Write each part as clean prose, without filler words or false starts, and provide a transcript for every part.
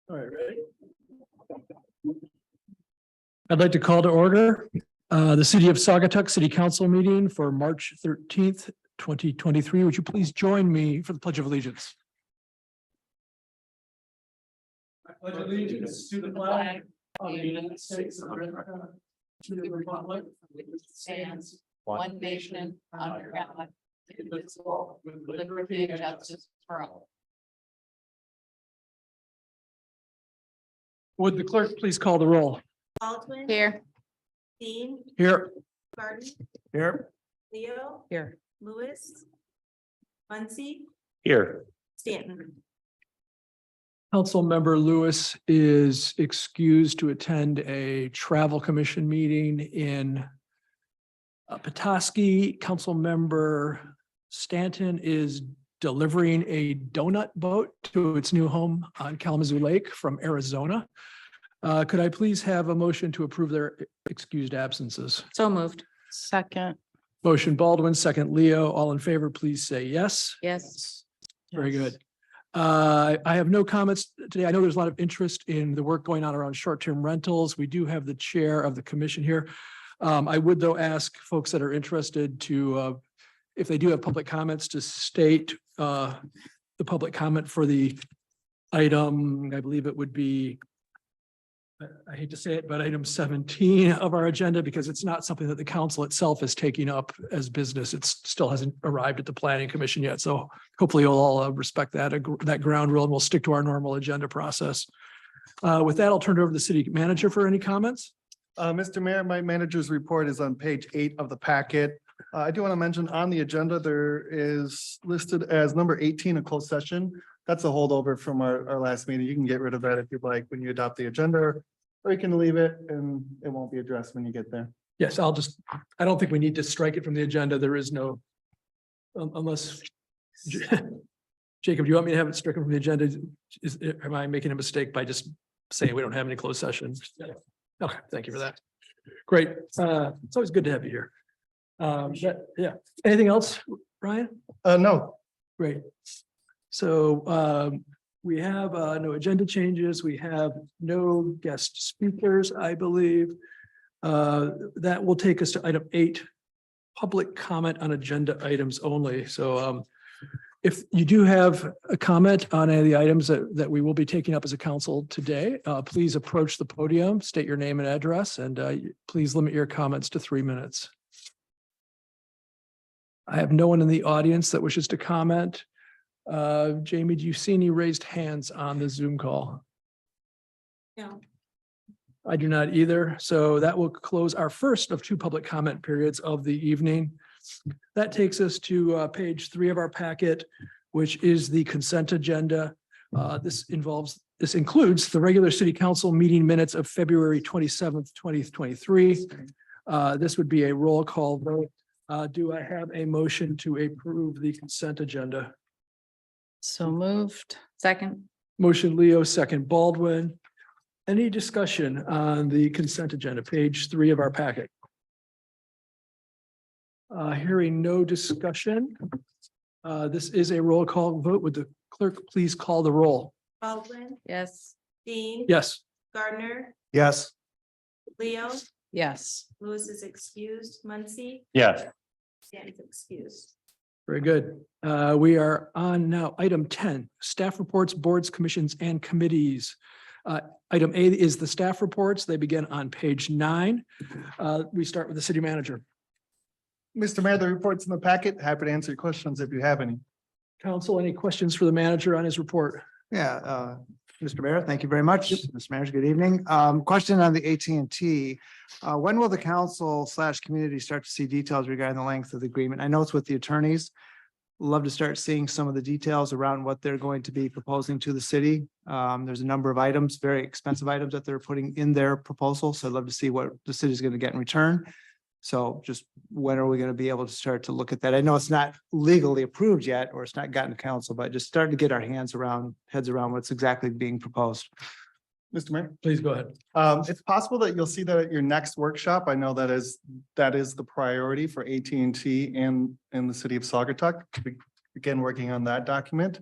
All right, ready? I'd like to call to order the City of Saugatuck City Council meeting for March 13th, 2023. Would you please join me for the Pledge of Allegiance? I pledge allegiance to the flag of the United States of America, to the republic which stands one nation under God, indivisible, with liberty and justice for all. Would the clerk please call the roll? Baldwin. Here. Dean. Here. Garden. Here. Leo. Here. Lewis. Muncy. Here. Stanton. Councilmember Lewis is excused to attend a travel commission meeting in Petoskey. Councilmember Stanton is delivering a donut boat to its new home on Kalamazoo Lake from Arizona. Could I please have a motion to approve their excused absences? So moved. Second. Motion Baldwin, second Leo. All in favor, please say yes. Yes. Very good. I have no comments today. I know there's a lot of interest in the work going on around short-term rentals. We do have the chair of the commission here. I would though ask folks that are interested to, if they do have public comments, to state the public comment for the item. I believe it would be, I hate to say it, but item 17 of our agenda, because it's not something that the council itself is taking up as business. It still hasn't arrived at the planning commission yet. So hopefully you'll all respect that ground rule and we'll stick to our normal agenda process. With that, I'll turn it over to the city manager for any comments. Mr. Mayor, my manager's report is on page 8 of the packet. I do want to mention on the agenda, there is listed as number 18, a closed session. That's a holdover from our last meeting. You can get rid of that if you'd like when you adopt the agenda, or you can leave it and it won't be addressed when you get there. Yes, I don't think we need to strike it from the agenda. There is no, unless, Jacob, do you want me to have it stricken from the agenda? Am I making a mistake by just saying we don't have any closed sessions? Okay, thank you for that. Great. It's always good to have you here. Yeah. Anything else, Ryan? No. Great. So we have no agenda changes. We have no guest speakers, I believe. That will take us to item 8, public comment on agenda items only. So if you do have a comment on any of the items that we will be taking up as a council today, please approach the podium, state your name and address, and please limit your comments to 3 minutes. I have no one in the audience that wishes to comment. Jamie, do you see any raised hands on the Zoom call? No. I do not either. So that will close our first of 2 public comment periods of the evening. That takes us to page 3 of our packet, which is the consent agenda. This includes the regular city council meeting minutes of February 27th, 2023. This would be a roll call vote. Do I have a motion to approve the consent agenda? So moved. Second. Motion Leo, second Baldwin. Any discussion on the consent agenda, page 3 of our packet? Hearing no discussion. This is a roll call vote. Would the clerk please call the roll? Baldwin. Yes. Dean. Yes. Gardner. Yes. Leo. Yes. Lewis is excused. Muncy. Yes. Stanton's excused. Very good. We are on now item 10, staff reports, boards, commissions, and committees. Item A is the staff reports. They begin on page 9. We start with the city manager. Mr. Mayor, the report's in the packet. Happy to answer your questions if you have any. Council, any questions for the manager on his report? Yeah, Mr. Mayor, thank you very much. Mr. Manager, good evening. Question on the AT&T. When will the council/community start to see details regarding the length of the agreement? I know it's with the attorneys. Love to start seeing some of the details around what they're going to be proposing to the city. There's a number of items, very expensive items that they're putting in their proposal. So I'd love to see what the city is going to get in return. So just when are we going to be able to start to look at that? I know it's not legally approved yet, or it's not gotten to council, but just starting to get our heads around what's exactly being proposed. Mr. Mayor? Please go ahead. It's possible that you'll see that at your next workshop. I know that is the priority for AT&T and the city of Saugatuck. Begin working on that document.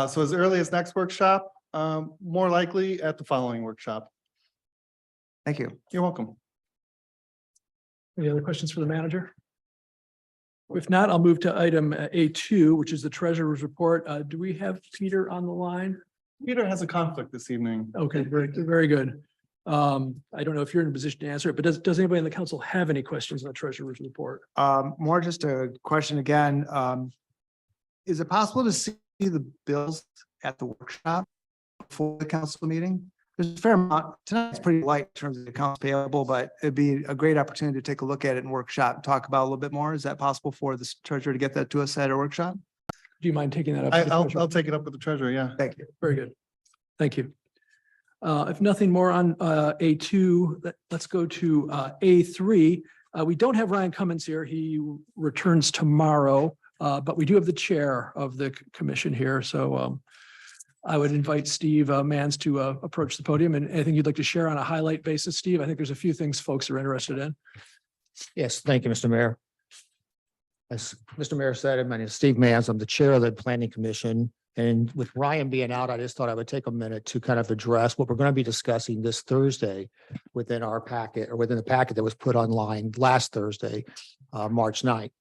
So as early as next workshop, More likely at the following workshop. Thank you. You're welcome. Any other questions for the manager? If not, I'll move to item A2, which is the treasurer's report. Do we have Peter on the line? Peter has a conflict this evening. Okay, very good. I don't know if you're in a position to answer it, but does anybody in the council have any questions on the treasurer's report? More just a question again. Is it possible to see the bills at the workshop before the council meeting? There's a fair amount. Tonight's pretty light in terms of accounts payable, but it'd be a great opportunity to take a look at it in workshop and talk about it a little bit more. Is that possible for the treasurer to get that to us at a workshop? Do you mind taking that up? with the treasurer? I'll take it up with the treasurer, yeah. Thank you. Very good. Thank you. If nothing more on A2, let's go to A3. We don't have Ryan Cummins here. He returns tomorrow, but we do have the chair of the commission here. So I would invite Steve Mans to approach the podium, and anything you'd like to share on a highlight basis, Steve. I think there's a few things folks are interested in. Yes, thank you, Mr. Mayor. As Mr. Mayor said, my name is Steve Mans. I'm the Chair of the Planning Commission. And with Ryan being out, I just thought I would take a minute to kind of address what we're going to be discussing this Thursday within our packet, or within the packet that was put online last Thursday, March 9th.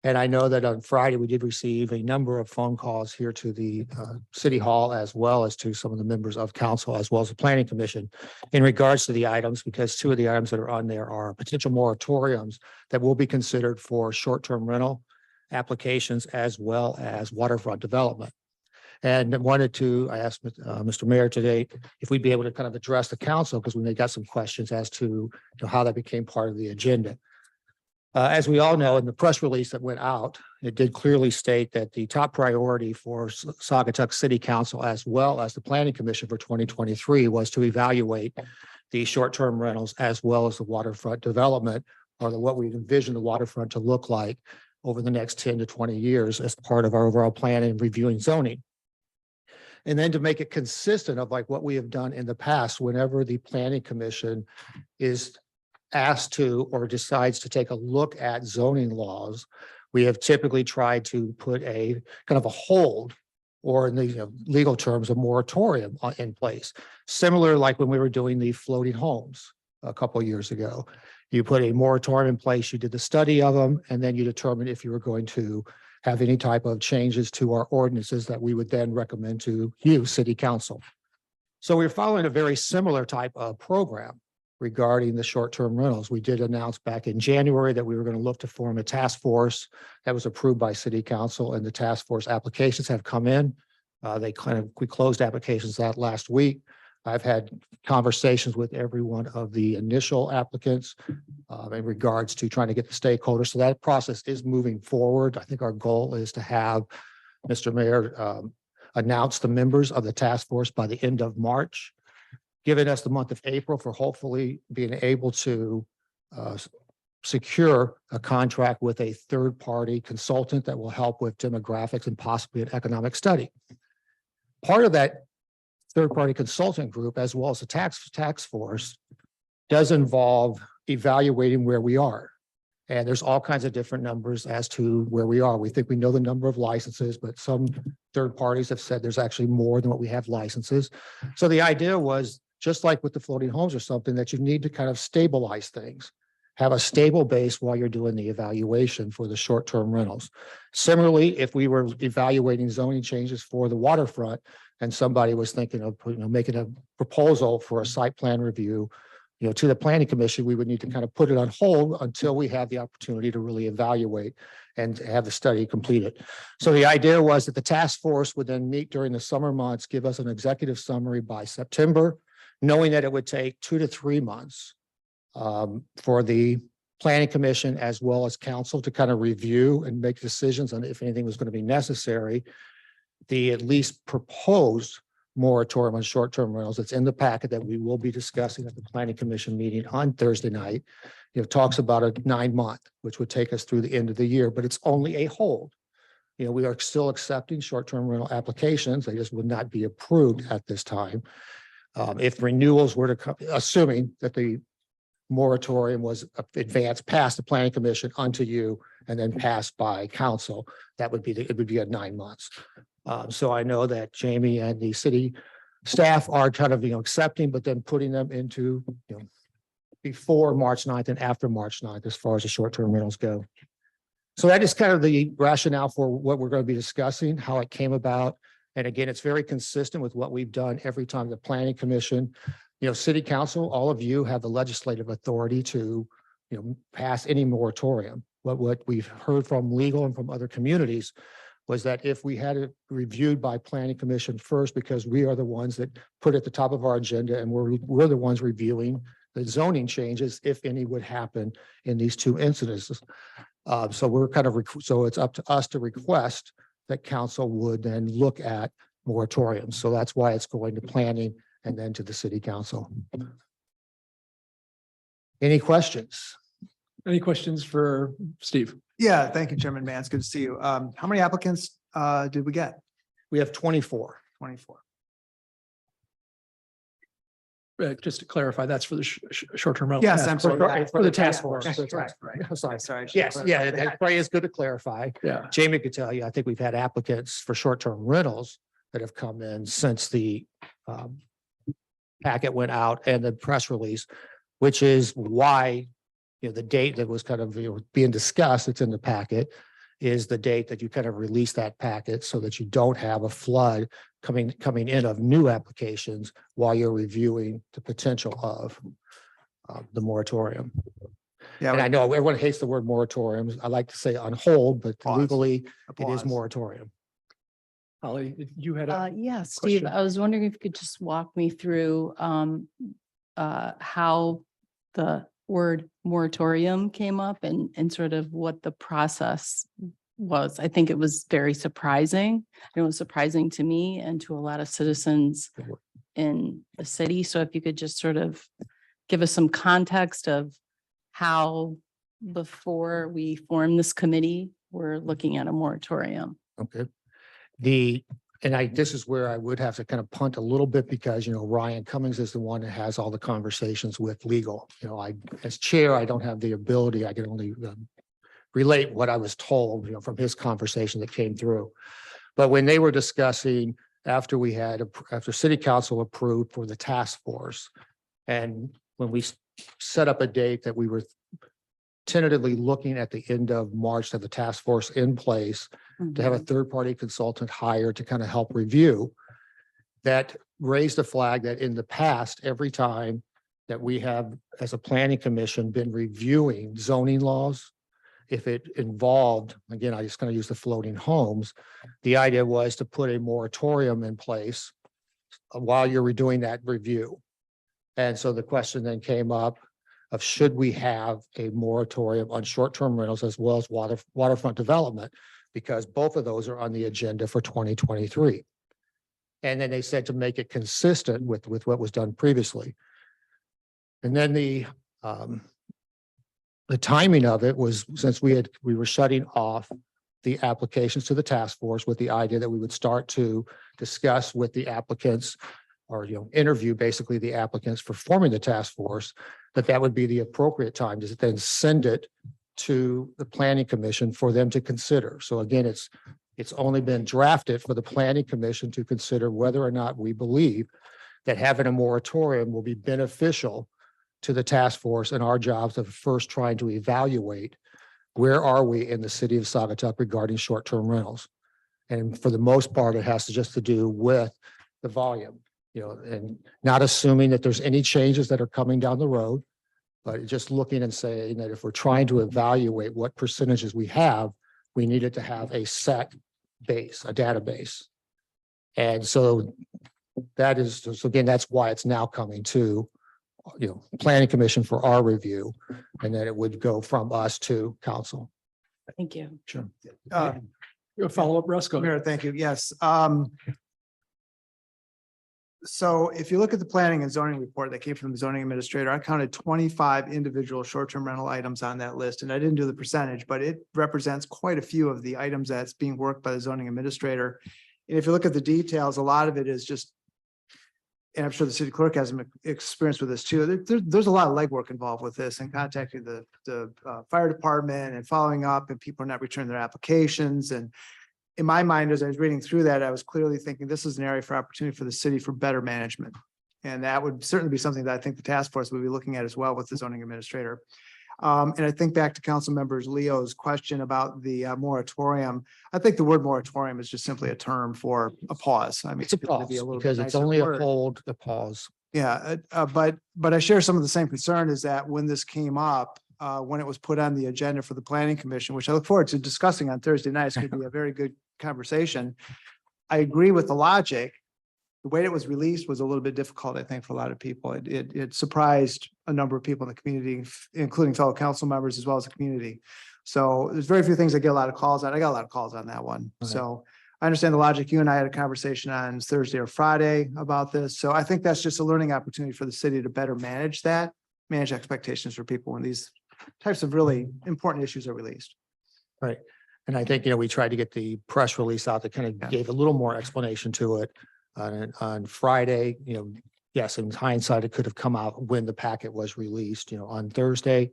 And I know that on Friday, we did receive a number of phone calls here to the City Hall, as well as to some of the members of council, as well as the Planning Commission, in regards to the items, because two of the items that are on there are potential moratoriums that will be considered for short-term rental applications, as well as waterfront development. And I asked Mr. Mayor today if we'd be able to kind of address the council, because we got some questions as to how that became part of the agenda. As we all know, in the press release that went out, it did clearly state that the top priority for Saugatuck City Council, as well as the Planning Commission for 2023, was to evaluate the short-term rentals as well as the waterfront development, or what we envision the waterfront to look like over the next 10 to 20 years as part of our overall plan and reviewing zoning. And then to make it consistent of like what we have done in the past, whenever the Planning Commission is asked to or decides to take a look at zoning laws, we have typically tried to put a kind of a hold, or in the legal terms, a moratorium in place. Similar like when we were doing the floating homes a couple of years ago. You put a moratorium in place, you did the study of them, and then you determined if you were going to have any type of changes to our ordinances that we would then recommend to you, City Council. So we're following a very similar type of program regarding the short-term rentals. We did announce back in January that we were going to look to form a task force that was approved by City Council, and the task force applications have come in. We closed applications that last week. I've had conversations with every one of the initial applicants in regards to trying to get the stakeholders. So that process is moving forward. I think our goal is to have Mr. Mayor announce the members of the task force by the end of March, giving us the month of April for hopefully being able to secure a contract with a third-party consultant that will help with demographics and possibly an economic study. Part of that third-party consultant group, as well as the tax force, does involve evaluating where we are. And there's all kinds of different numbers as to where we are. We think we know the number of licenses, but some third parties have said there's actually more than what we have licenses. So the idea was, just like with the floating homes or something, that you need to kind of stabilize things, have a stable base while you're doing the evaluation for the short-term rentals. Similarly, if we were evaluating zoning changes for the waterfront and somebody was thinking of making a proposal for a site plan review, to the Planning Commission, we would need to kind of put it on hold until we have the opportunity to really evaluate and have the study completed. So the idea was that the task force would then meet during the summer months, give us an executive summary by September, knowing that it would take 2 to 3 months for the Planning Commission as well as council to kind of review and make decisions on if anything was going to be necessary. The at least proposed moratorium on short-term rentals that's in the packet that we will be discussing at the Planning Commission meeting on Thursday night, talks about a 9-month, which would take us through the end of the year, but it's only a hold. We are still accepting short-term rental applications. They just would not be approved at this time. If renewals were to come, assuming that the moratorium was advanced past the Planning Commission onto you and then passed by council, it would be at 9 months. So I know that Jamie and the city staff are kind of, accepting, but then putting them into, before March 9th and after March 9th, as far as the short-term rentals go. So that is kind of the rationale for what we're going to be discussing, how it came about. And again, it's very consistent with what we've done every time the planning commission, city council, all of you have the legislative authority to, pass any moratorium. What we've heard from legal and from other communities was that if we had it reviewed by planning commission first, because we are the ones that put it at the top of our agenda and we're the ones reviewing the zoning changes, if any would happen in these two incidences. So we're kind of, so it's up to us to request that council would then look at moratoriums. So that's why it's going to planning and then to the city council. Any questions? Any questions for Steve? Yeah, thank you, Chairman Mann. It's good to see you. How many applicants did we get? We have 24. 24. Just to clarify, that's for the short-term rental. Yes, task I'm sorry. force. For the task force. Sorry. Sorry. I should Yes, clarify yeah, that. that probably is good to clarify. Yeah. Jamie could tell you, I think we've had applicants for short-term rentals that have come in since the packet went out and the press release, which is why, the date that was kind of, being discussed, it's in the packet, is the date that you kind of release that packet so that you don't have a flood coming in of new applications while you're reviewing the potential of the moratorium. Yeah, And I know everyone hates the word moratoriums. I like to say on hold, but Pause. legally it applause. is moratorium. Holly, you had a, Yeah, Steve, question? I was wondering if you could just walk me through how the word moratorium came up and sort of what the process was. I think it was very surprising. It was surprising to me and to a lot of citizens in the city. So if you could just sort of give us some context of how before we form this committee, we're looking at a moratorium. Okay. This is where I would have to kind of punt a little bit because, Ryan Cummings is the one that has all the conversations with legal. As chair, I don't have the ability. I can only relate what I was told, from his conversation that came through. But when they were discussing after city council approved for the task force, and when we set up a date that we were tentatively looking at the end of March to have the task force in place, to have a third-party consultant hired to kind of help review, that raised a flag that in the past, every time that we have, as a planning commission, been reviewing zoning laws, if it involved, again, I just kind of use the floating homes, the idea was to put a moratorium in place while you're redoing that review. And so the question then came up of should we have a moratorium on short-term rentals as well as waterfront development, because both of those are on the agenda for 2023. And then they said to make it consistent with what was done previously. And then the timing of it was, since we were shutting off the applications to the task force with the idea that we would start to discuss with the applicants or, interview basically the applicants for forming the task force, that would be the appropriate time to then send it to the planning commission for them to consider. So again, it's only been drafted for the planning commission to consider whether or not we believe that having a moratorium will be beneficial to the task force and our jobs of first trying to evaluate where are we in the city of Saugatuck regarding short-term rentals. And for the most part, it has to do with the volume, and not assuming that there's any changes that are coming down the road, but just looking and saying that if we're trying to evaluate what percentages we have, we needed to have a set base, a database. And so again, that's why it's now coming to, planning commission for our review, and then it would go from us to council. Thank you. sure. Uh, A follow-up, Russ, go ahead. Mayor, thank you. Yes. So if you look at the planning and zoning report that came from the zoning administrator, I counted 25 individual short-term rental items on that list. And I didn't do the percentage, but it represents quite a few of the items that's being worked by the zoning administrator. And if you look at the details, a lot of it is just, and I'm sure the city clerk has experience with this too. There's a lot of legwork involved with this and contacting the fire department and following up, and people are not returning their applications. And in my mind, as I was reading through that, I was clearly thinking this is an area for opportunity for the city for better management. And that would certainly be something that I think the task force would be looking at as well with the zoning administrator. And I think back to council members Leo's question about the moratorium. I think the word moratorium is just simply a term for a pause. I mean, It's a gonna pause be little bit because it's nicer only a word. hold, a pause. Yeah, but I share some of the same concern is that when this came up, when it was put on the agenda for the planning commission, which I look forward to discussing on Thursday night, it's going to be a very good conversation. I agree with the logic. The way it was released was a little bit difficult, I think, for a lot of people. It surprised a number of people in the community, including fellow council members as well as the community. So there's very few things I get a lot of calls on. I got a lot of calls on that one. Right. So I understand the logic. You and I had a conversation on Thursday or Friday about this. So I think that's just a learning opportunity for the city to better manage that, manage expectations for people when these types of really important issues are released. Right. And I think, we tried to get the press release out that kind Yeah. of gave a little more explanation to it. On Friday, yes, in hindsight, it could have come out when the packet was released, on Thursday.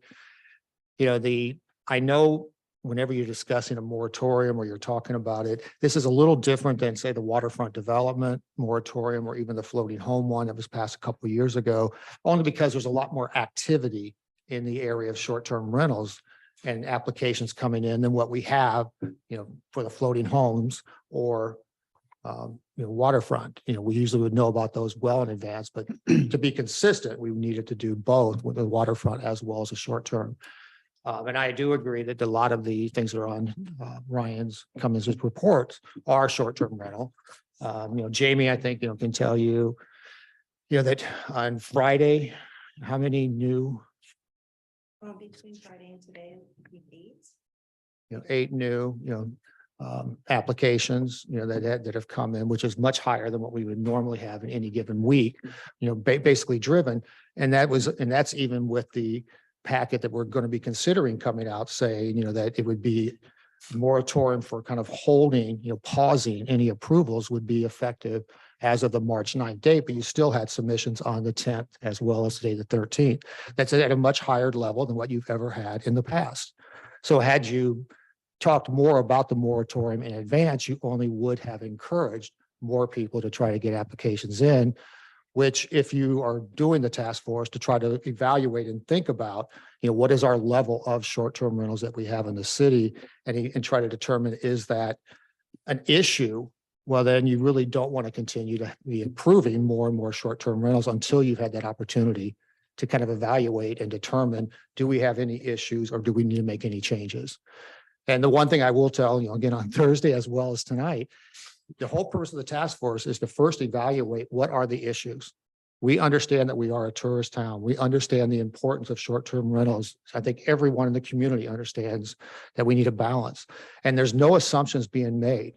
I know whenever you're discussing a moratorium or you're talking about it, this is a little different than, say, the waterfront development moratorium or even the floating home one that was passed a couple of years ago, only because there's a lot more activity in the area of short-term rentals and applications coming in than what we have, for the floating homes or waterfront. We usually would know about those well in advance, but to be consistent, we needed to do both with the waterfront as well as the short term. And I do agree that a lot of the things that are on Ryan's Cummins' reports are short-term rental. Jamie, I think, can tell you, that on Friday, how many new, Well, between Friday and today, it'd be 8. 8 new, applications, that have come in, which is much higher than what we would normally have in any given week, basically driven. And that's even with the packet that we're going to be considering coming out saying, that it would be moratorium for kind of holding, pausing any approvals would be effective as of the March 9th date, but you still had submissions on the 10th as well as today, the 13th. That's at a much higher level than what you've ever had in the past. So had you talked more about the moratorium in advance, you only would have encouraged more people to try to get applications in, which if you are doing the task force to try to evaluate and think about, what is our level of short-term rentals that we have in the city and try to determine, is that an issue? Well, then you really don't want to continue to be improving more and more short-term rentals until you've had that opportunity to kind of evaluate and determine, do we have any issues or do we need to make any changes? And the one thing I will tell you, again, on Thursday as well as tonight, the whole purpose of the task force is to first evaluate what are the issues. We understand that we are a tourist town. We understand the importance of short-term rentals. I think everyone in the community understands that we need a balance. And there's no assumptions being made,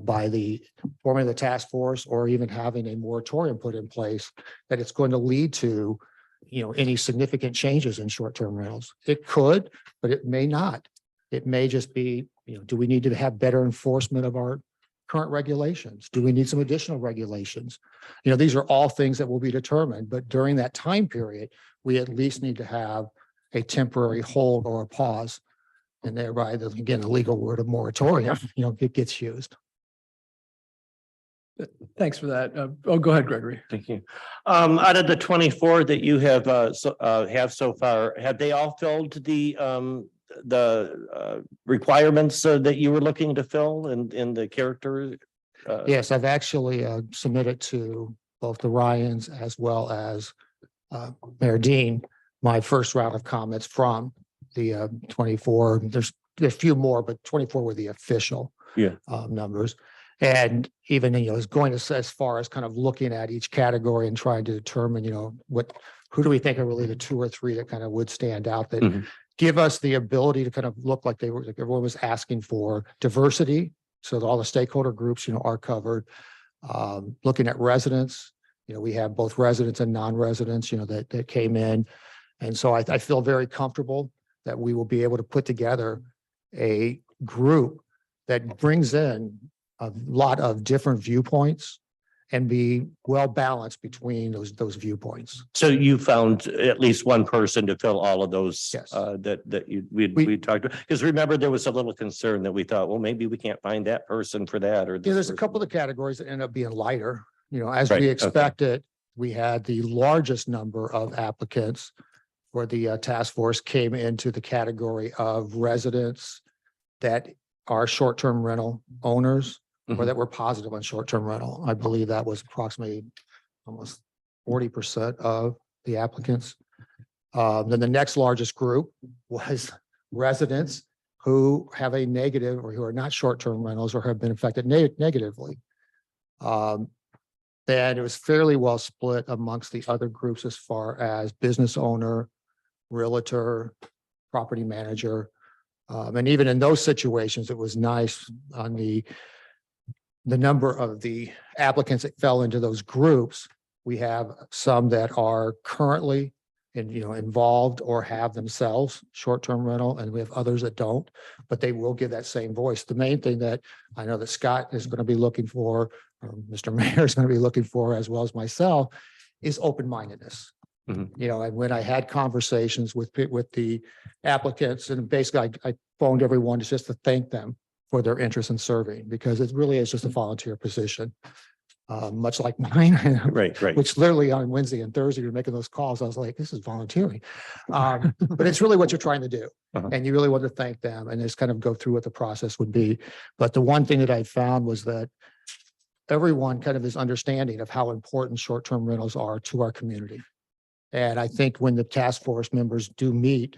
by the forming of the task force or even having a moratorium put in place that it's going to lead to, any significant changes in short-term rentals. It could, but it may not. It may just be, do we need to have better enforcement of our current regulations? Do we need some additional regulations? These are all things that will be determined, but during that time period, we at least need to have a temporary hold or a pause. And thereby, again, the legal word of moratorium, it gets used. Thanks for that. Go ahead, Gregory. Thank you. Out of the 24 that you have so far, have they all filled the requirements that you were looking to fill in the character? Yes, I've actually submitted to both the Ryans as well as Mayor Dean, my first round of comments from the 24. There's a few more, but 24 were the official numbers. And even, is going to as far as kind of looking at each category and trying to determine, who do we think are really the 2 or 3 that kind of would stand out that give us the ability to kind of look like everyone was asking for diversity. So that all the stakeholder groups, are covered. Looking at residents, we have both residents and non-residents, that came in. And so I feel very comfortable that we will be able to put together a group that brings in a lot of different viewpoints and be well balanced between those viewpoints. So you found at least one person to fill all of those. Yes. That we We- talked, because remember, there was a little concern that we thought, well, maybe we can't find that person for that or. Yeah, this there's a person. couple of categories that end up being lighter, as Right, we okay. expected. We had the largest number of applicants for the task force came into the category of residents that are short-term rental owners or Mhm. that were positive on short-term rental. I believe that was approximately almost 40% of the applicants. Then the next largest group was residents who have a negative or who are not short-term rentals or have been affected negatively. And it was fairly well split amongst the other groups as far as business owner, realtor, property manager. And even in those situations, it was nice on the number of the applicants that fell into those groups. We have some that are currently involved or have themselves short-term rental, and we have others that don't, but they will give that same voice. The main thing that I know that Scott is going to be looking for, or Mr. Mayor is going to be looking for, as well as myself, is open-mindedness. Mhm. And when I had conversations with the applicants, and basically I phoned everyone just to thank them for their interest in serving, because it really is just a volunteer position. Much like mine, Right, right. which literally on Wednesday and Thursday, you're making those calls. I was like, this is volunteering. But it's really what you're trying to do. Uh-huh. And you really want to thank them and just kind of go through what the process would be. But the one thing that I found was that everyone kind of is understanding of how important short-term rentals are to our community. And I think when the task force members do meet,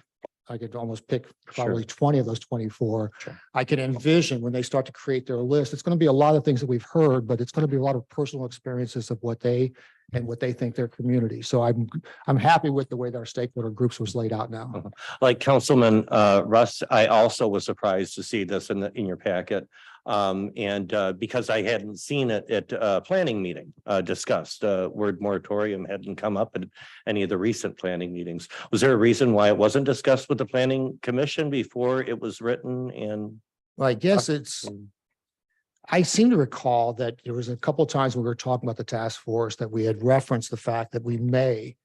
I could almost pick probably 20 of those 24. Sure. I can envision when they start to create their list, it's going to be a lot of things that we've heard, but it's going to be a lot of personal experiences of what they think their community. So I'm happy with the way that our stakeholder groups was laid out now. Like Councilman Russ, I also was surprised to see this in your packet. Because I hadn't seen it at a planning meeting discussed, word moratorium hadn't come up at any of the recent planning meetings. Was there a reason why it wasn't discussed with the planning commission before it was written? And Well, I guess I seem to recall that there was a couple of times when we were talking about the task force that we had referenced the fact that we may,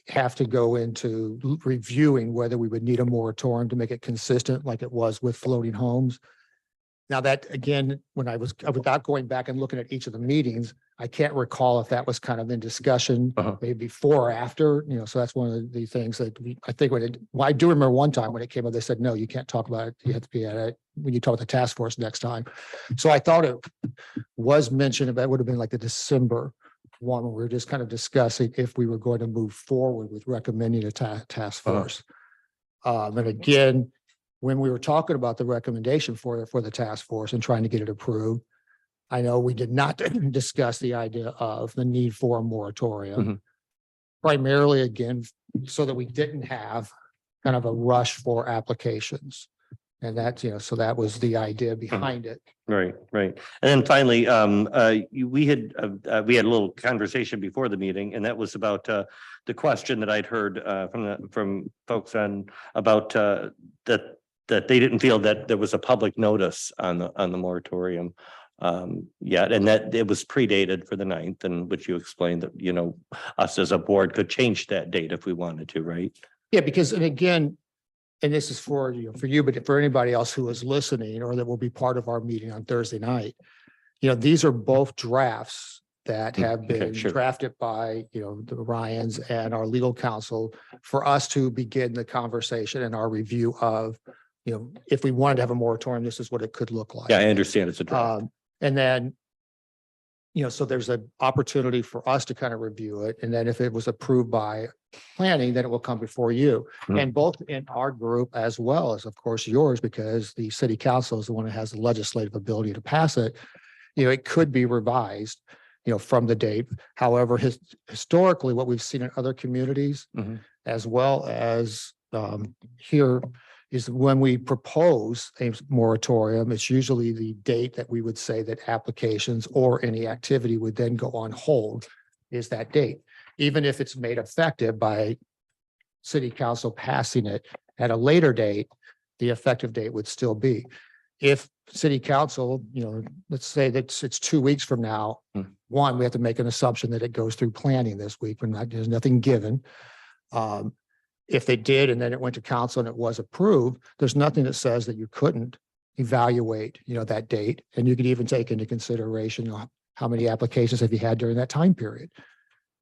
have to go into reviewing whether we would need a moratorium to make it consistent like it was with floating homes. Now that, again, when without going back and looking at each of the meetings, I can't recall if that was kind of in discussion, Uh-huh. maybe before or after, so that's one of the things that I think I do remember one time when it came up, they said, no, you can't talk about it. You have to be at it when you talk with the task force next time. So I thought it was mentioned, but it would have been like the December one, when we were just kind of discussing if we were going to move forward with recommending a task Uh-huh. force. And again, when we were talking about the recommendation for the task force and trying to get it approved, I know we did not discuss the idea of the need for a moratorium. Mhm. Primarily, again, so that we didn't have kind of a rush for applications. And that's, so that was the idea behind it. right. And then finally, we had a little conversation before the meeting, and that was about the question that I'd heard from folks on about that they didn't feel that there was a public notice on the moratorium yet, and that it was predated for the 9th, and which you explained that, us as a board could change that date if we wanted to, right? Yeah, because, and again, and this is for you, but for anybody else who is listening or that will be part of our meeting on Thursday night, these are both drafts that have Okay, been sure. drafted by, the Ryans and our legal counsel for us to begin the conversation and our review of, if we wanted to have a moratorium, this is what it could look like. Yeah, I understand it's a draft. And then, so there's an opportunity for us to kind of review it. And then if it was approved by planning, then it will come before you. Mhm. And both in our group as well as, of course, yours, because the city council is the one that has the legislative ability to pass it. It could be revised, from the date. However, historically, what we've seen in other communities, Mhm. as well as here, is when we propose a moratorium, it's usually the date that we would say that applications or any activity would then go on hold is that date. Even if it's made effective by city council passing it at a later date, the effective date would still be. if city council, let's say that it's 2 weeks from now. Hmm. One, we have to make an assumption that it goes through planning this week. There's nothing given. If they did, and then it went to council and it was approved, there's nothing that says that you couldn't evaluate, that date. And you could even take into consideration how many applications have you had during that time period.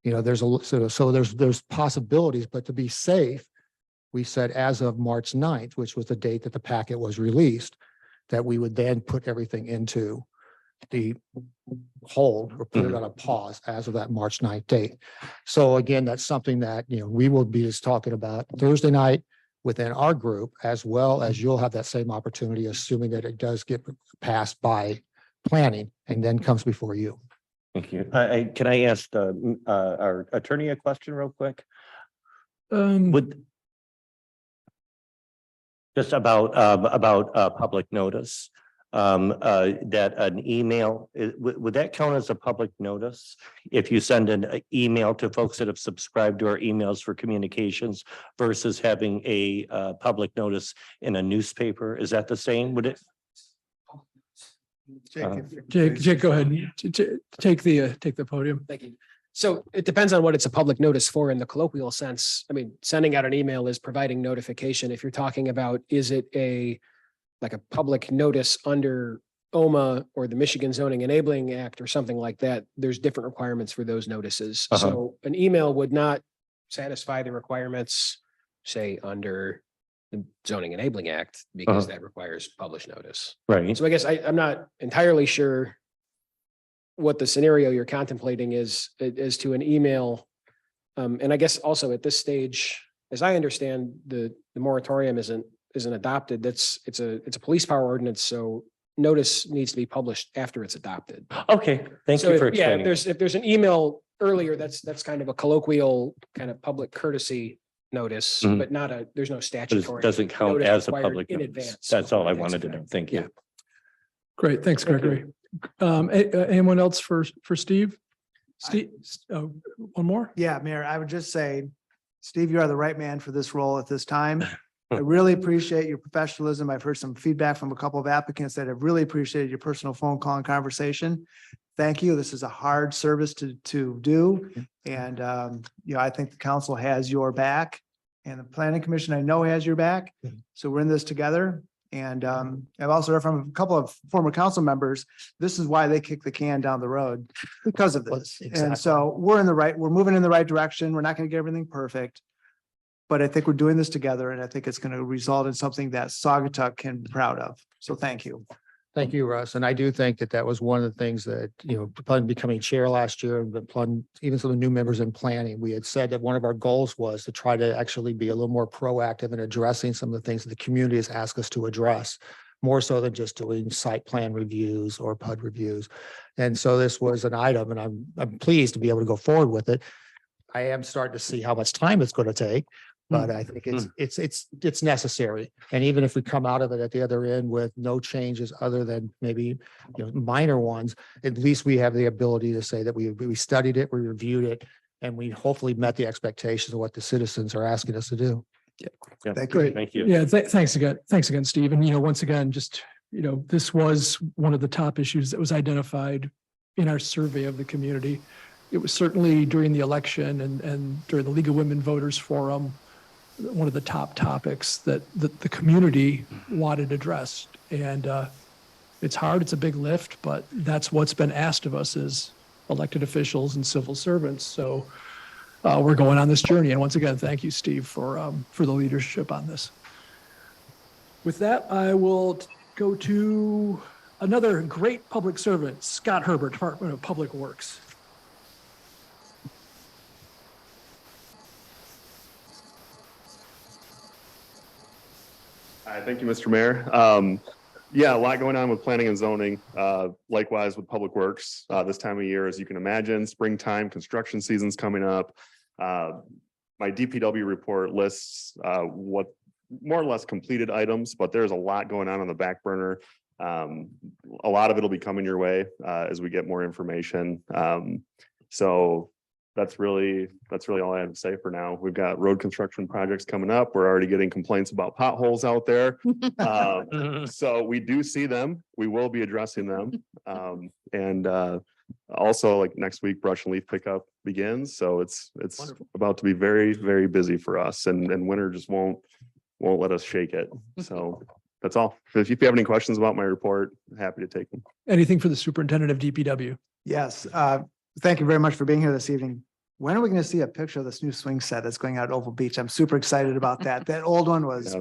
There's possibilities, but to be safe, we said as of March 9th, which was the date that the packet was released, that we would then put everything into the hold or put it on a pause as of that March 9th date. So again, that's something that, we will be just talking about Thursday night within our group, as well as you'll have that same opportunity, assuming that it does get passed by planning and then comes before you. Thank you. Can I ask our attorney a question real quick? Would just about public notice, that an email, would that count as a public notice? If you send an email to folks that have subscribed to our emails for communications versus having a public notice in a newspaper, is that the same? Would it? Jake, go ahead. Take the podium. Thank you. So it depends on what it's a public notice for in the colloquial sense. I mean, sending out an email is providing notification. If you're talking about, is it like a public notice under OMA or the Michigan Zoning Enabling Act or something like that, there's different requirements for those notices. So an email would not satisfy the requirements, say, under the Zoning Enabling Act, because that requires published notice. Right. So I guess I'm not entirely sure what the scenario you're contemplating is as to an email. And I guess also at this stage, as I understand, the moratorium isn't adopted. It's a police power ordinance, so notice needs to be published after it's adopted. Okay, thank you for explaining. If there's an email earlier, that's kind of a colloquial kind of public courtesy notice, Mhm. but there's no But statutory. it doesn't count notice as a required public in notice. advance. That's all I That's wanted to correct. know. Thank you. Great. Thanks, Gregory. Anyone else for Steve? Steve, one more? Yeah, Mayor, I would just say, Steve, you are the right man for this role at this time. I really appreciate your professionalism. I've heard some feedback from a couple of applicants that have really appreciated your personal phone call and conversation. Thank you. This is a hard service to do. And, I think the council has your back, and the planning commission, I know, has your back. So we're in this together. And I've also heard from a couple of former council members, this is why they kick the can down the road, because of this. Exactly. And so we're moving in the right direction. We're not going to get everything perfect. But I think we're doing this together, and I think it's going to result in something that Saugatuck can be proud of. So thank you. Thank you, Russ. And I do think that was one of the things that, upon becoming chair last year, but upon even some of the new members in planning, we had said that one of our goals was to try to actually be a little more proactive in addressing some of the things that the community has asked us to address, more so than just doing site plan reviews or PUD reviews. And so this was an item, and I'm pleased to be able to go forward with it. I am starting to see how much time it's going to take, but I think it's necessary. And even if we come out of it at the other end with no changes other than maybe, minor ones, at least we have the ability to say that we studied it, we reviewed it, and we hopefully met the expectations of what the citizens are asking us to do. Yeah. Thank you. Great. Thank you. Yeah, thanks again. Thanks again, Steve. And, once again, just, this was one of the top issues that was identified in our survey of the community. It was certainly during the election and during the League of Women Voters Forum, one of the top topics that the community wanted addressed. And it's hard, it's a big lift, but that's what's been asked of us as elected officials and civil servants. So we're going on this journey. And once again, thank you, Steve, for the leadership on this. With that, I will go to another great public servant, Scott Herbert, Department of Public Works. Hi, thank you, Mr. Mayor. Yeah, a lot going on with planning and zoning, likewise with Public Works. This time of year, as you can imagine, springtime, construction season's coming up. My DPW report lists what more or less completed items, but there's a lot going on the back burner. A lot of it will be coming your way as we get more information. So that's really all I have to say for now. We've got road construction projects coming up. We're already getting complaints about potholes out there. So we do see them. We will be addressing them. And also like next week, brush and leaf pickup begins. So it's Wonderful. about to be very, very busy for us and winter just won't let us shake it. So that's all. If you have any questions about my report, happy to take them. Anything for the superintendent of DPW? Yes, thank you very much for being here this evening. When are we going to see a picture of this new swing set that's going out at Oval Beach? I'm super excited about that. That old one was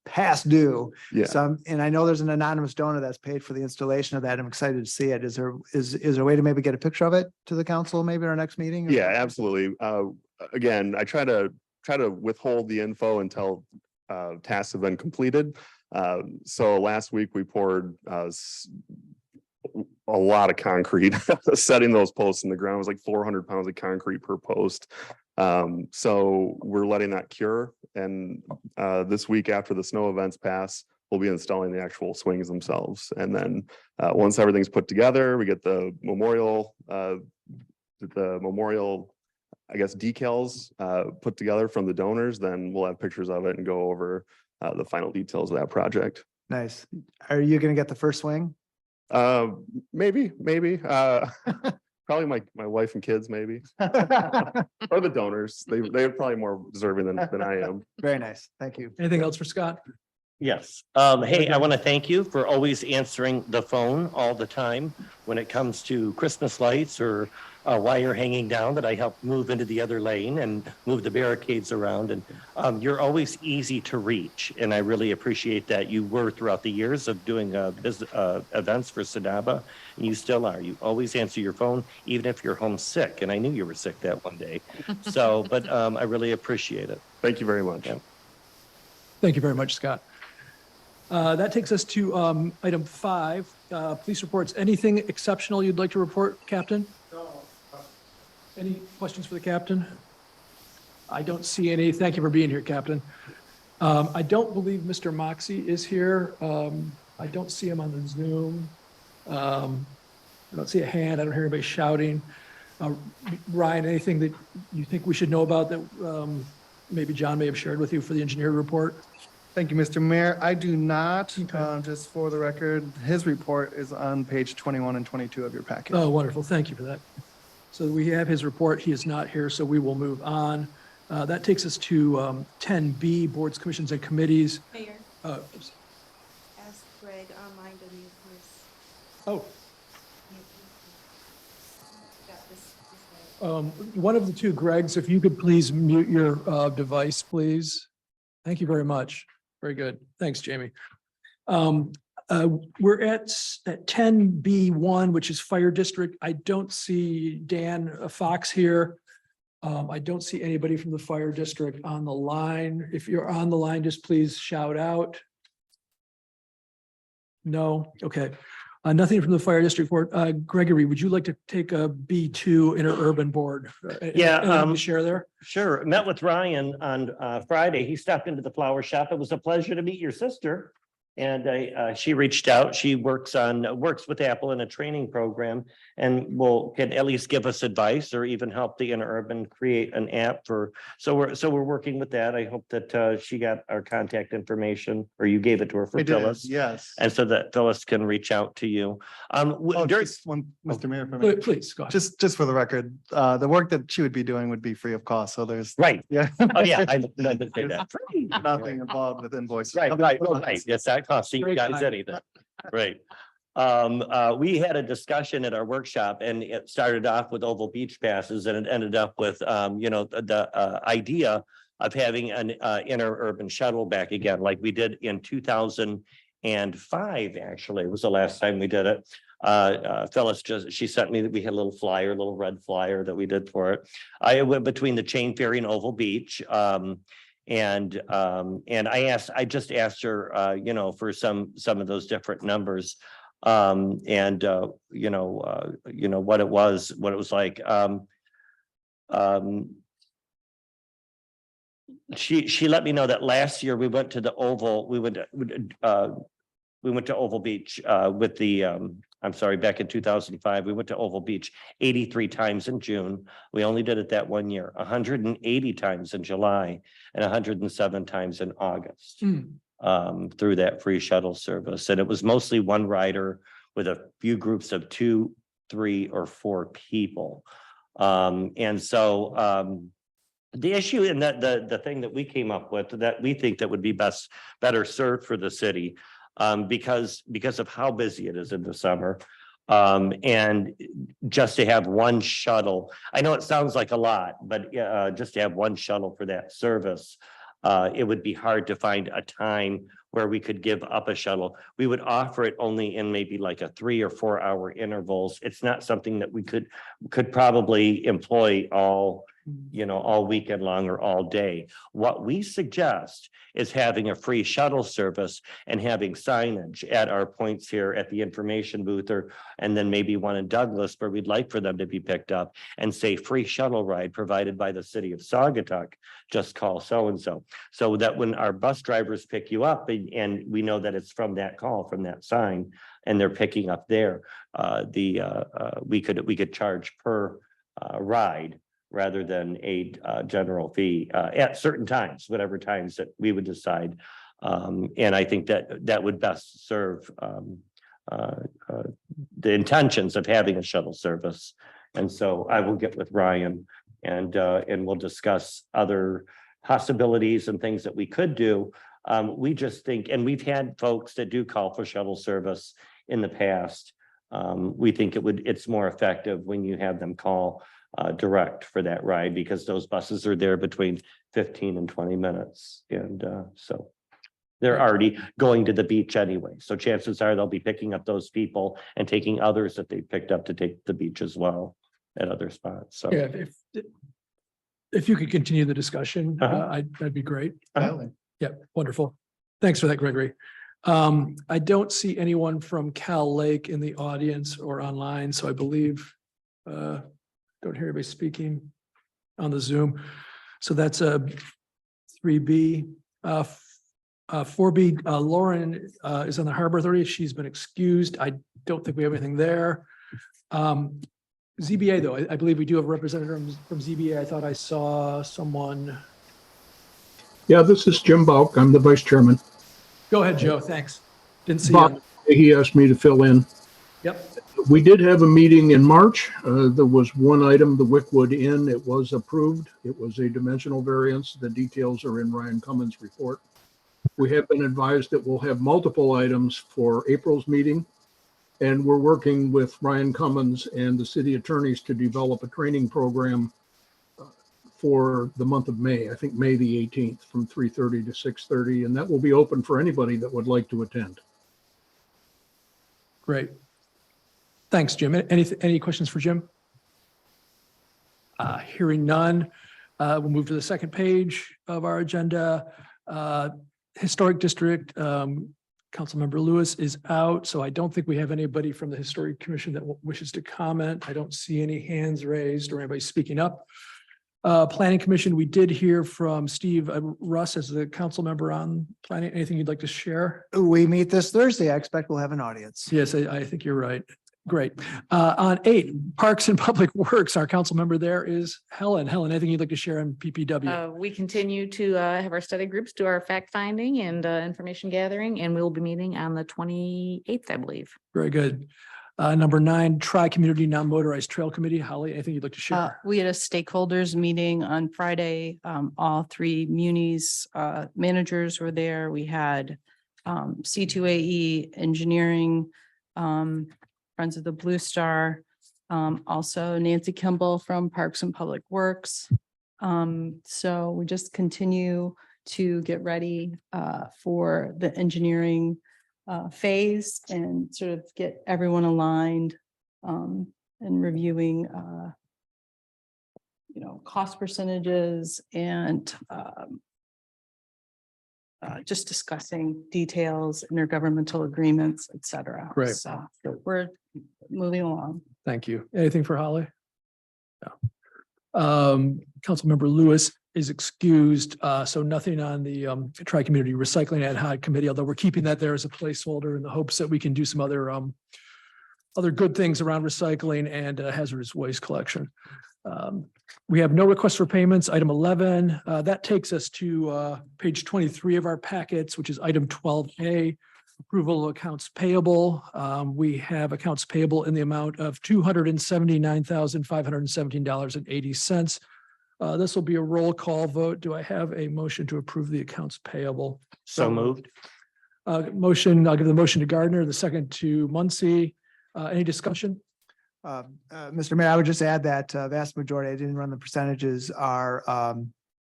past due. Yeah. So, and I know there's an anonymous donor that's paid for the installation of that. I'm excited to see it. Is there a way to maybe get a picture of it to the council, maybe our next meeting? or- Yeah, absolutely. Again, I try to withhold the info until tasks have been completed. So last week we poured a lot of concrete, setting those posts in the ground. It was like 400 pounds of concrete per post. So we're letting that cure. And this week after the snow events pass, we'll be installing the actual swings themselves. And then once everything's put together, we get the memorial, I guess, decals put together from the donors, then we'll have pictures of it and go over the final details of that project. Nice. Are you going to get the first swing? Maybe, probably my wife and kids, maybe, or the donors. They're probably more deserving than I am. Very nice. Thank you. Anything else for Scott? Yes. Hey, I want to thank you for always answering the phone all the time when it comes to Christmas lights or wire hanging down that I helped move into the other lane and move the barricades around. And you're always easy to reach. And I really appreciate that. You were throughout the years of doing events for Sadaba, and you still are. You always answer your phone, even if you're homesick. And I knew you were sick that one day. So, but I really appreciate it. Thank you very much. Yeah. Thank you very much, Scott. That takes us to item 5, police reports. Anything exceptional you'd like to report, Captain? No. Any questions for the captain? I don't see any. Thank you for being here, Captain. I don't believe Mr. Moxie is here. I don't see him on the Zoom. I don't see a hand. I don't hear anybody shouting. Ryan, anything that you think we should know about that maybe John may have shared with you for the engineer report? Thank you, Mr. Mayor. I do not, Okay. just for the record, his report is on page 21 and 22 of your package. Oh, wonderful. Thank you for that. So we have his report. He is not here, so we will move on. That takes us to 10B, boards, commissions, and committees. Mayor, Uh, ask Greg online to mute his. Oh, Got this. one of the two Gregs, if you could please mute your device, please. Thank you very much. Very good. Thanks, Jamie. We're at 10B1, which is fire district. I don't see Dan Fox here. I don't see anybody from the fire district on the line. If you're on the line, just please shout out. No, okay. Nothing from the fire district board. Gregory, would you like to take a B2 interurban board? Yeah, Anything to share there? Sure. Met with Ryan on Friday. He stopped into the flower shop. It was a pleasure to meet your sister. And she reached out. She works with Apple in a training program and can at least give us advice or even help the interurban create an app for. So we're working with that. I hope that she got our contact information, or you gave it to her for I did, Phyllis. yes. And so that Phyllis can reach out to you. Oh, During- just one, Mr. Mayor, if I may. Please, go ahead. Just for the record, the work that she would be doing would be free of cost, so there's. Right. Yeah. Oh, yeah. I did say that. Nothing involved with invoices. Right. Yes, that costs you Very guys kind. anything. Right. We had a discussion at our workshop, and it started off with Oval Beach passes, and it ended up with, the idea of having an interurban shuttle back again, like we did in 2005, actually, was the last time we did it. Phyllis she sent me that we had a little red flyer that we did for it. I went between the Chain Ferry and Oval Beach. And I just asked her, for some of those different numbers. What it was like. She let me know that last year we went to the Oval, we went to Oval Beach with the I'm sorry, back in 2005. We went to Oval Beach 83 times in June. We only did it that one year, 180 times in July and 107 times in August. Through that free shuttle service. And it was mostly one rider with a few groups of 2, 3, or 4 people. And so the issue and that the thing that we came up with that we think that would be better served for the city, because of how busy it is in the summer. And just to have one shuttle, I know it sounds like a lot, but just to have one shuttle for that service, it would be hard to find a time where we could give up a shuttle. We would offer it only in maybe like a 3 or 4 hour intervals. It's not something that we could probably employ all weekend long or all day. What we suggest is having a free shuttle service and having signage at our points here at the information booth, and then maybe one in Douglas where we'd like for them to be picked up, and say free shuttle ride provided by the city of Saugatuck. Just call so-and-so. So that when our bus drivers pick you up and we know that it's from that call, from that sign, and they're picking up there, we could charge per ride rather than a general fee at certain times, whatever times that we would decide. And I think that would best serve the intentions of having a shuttle service. And so I will get with Ryan and we'll discuss other possibilities and things that we could do. We just think, and we've had folks that do call for shuttle service in the past. We think it's more effective when you have them call direct for that ride, because those buses are there between 15 and 20 minutes. And so they're already going to the beach anyway. So chances are they'll be picking up those people and taking others that they picked up to take the beach as well at other spots. So Yeah, if you could continue the discussion, that'd be great. Yeah, wonderful. Thanks for that, Gregory. I don't see anyone from Cal Lake in the audience or online, so I believe don't hear anybody speaking on the Zoom. So that's a 3B. 4B, Lauren is on the Harbor Authority. She's been excused. I don't think we have anything there. ZBA, though, I believe we do have a representative from ZBA. I thought I saw someone. Yeah, this is Jim Bauk. I'm the vice chairman. Go ahead, Joe. Thanks. Didn't see Bob, you. he asked me to fill in. Yep. We did have a meeting in March. There was one item, the Wickwood Inn. It was approved. It was a dimensional variance. The details are in Ryan Cummins' report. We have been advised that we'll have multiple items for April's meeting. And we're working with Ryan Cummins and the city attorneys to develop a training program for the month of May, I think May the 18th, from 3:30 to 6:30. And that will be open for anybody that would like to attend. Great. Thanks, Jim. Any questions for Jim? Hearing none, we'll move to the second page of our agenda. Historic District, Councilmember Lewis is out, so I don't think we have anybody from the Historic Commission that wishes to comment. I don't see any hands raised or anybody speaking up. Planning Commission, we did hear from Steve Russ as the council member on planning. Anything you'd like to share? We meet this Thursday. I expect we'll have an audience. Yes, I think you're right. Great. On 8, Parks and Public Works, our council member there is Helen. Helen, anything you'd like to share on PPW? We continue to have our study groups do our fact finding and information gathering, and we will be meeting on the 28th, I believe. Very good. Number 9, Tri-Community Non-Motorized Trail Committee. Holly, anything you'd like to share? We had a stakeholders meeting on Friday. All 3 munis managers were there. We had C2AE engineering, Friends of the Blue Star, also Nancy Kimball from Parks and Public Works. So we just continue to get ready for the engineering phase and sort of get everyone aligned and reviewing cost percentages and just discussing details, intergovernmental agreements, et cetera. Great. So we're moving along. Thank you. Anything for Holly? No. Councilmember Lewis is excused, so nothing on the Tri-Community Recycling Ad Hoc Committee, although we're keeping that there as a placeholder in the hopes that we can do some other other good things around recycling and hazardous waste collection. We have no requests for payments. Item 11, that takes us to page 23 of our packets, which is item 12A, approval of accounts payable. We have accounts payable in the amount of $279,517.80. This will be a roll call vote. Do I have a motion to approve the accounts payable? So moved. Motion, I'll give the motion to Gardner, the second to Muncy. Any discussion? Mr. Mayor, I would just add that vast majority, I didn't run the percentages, are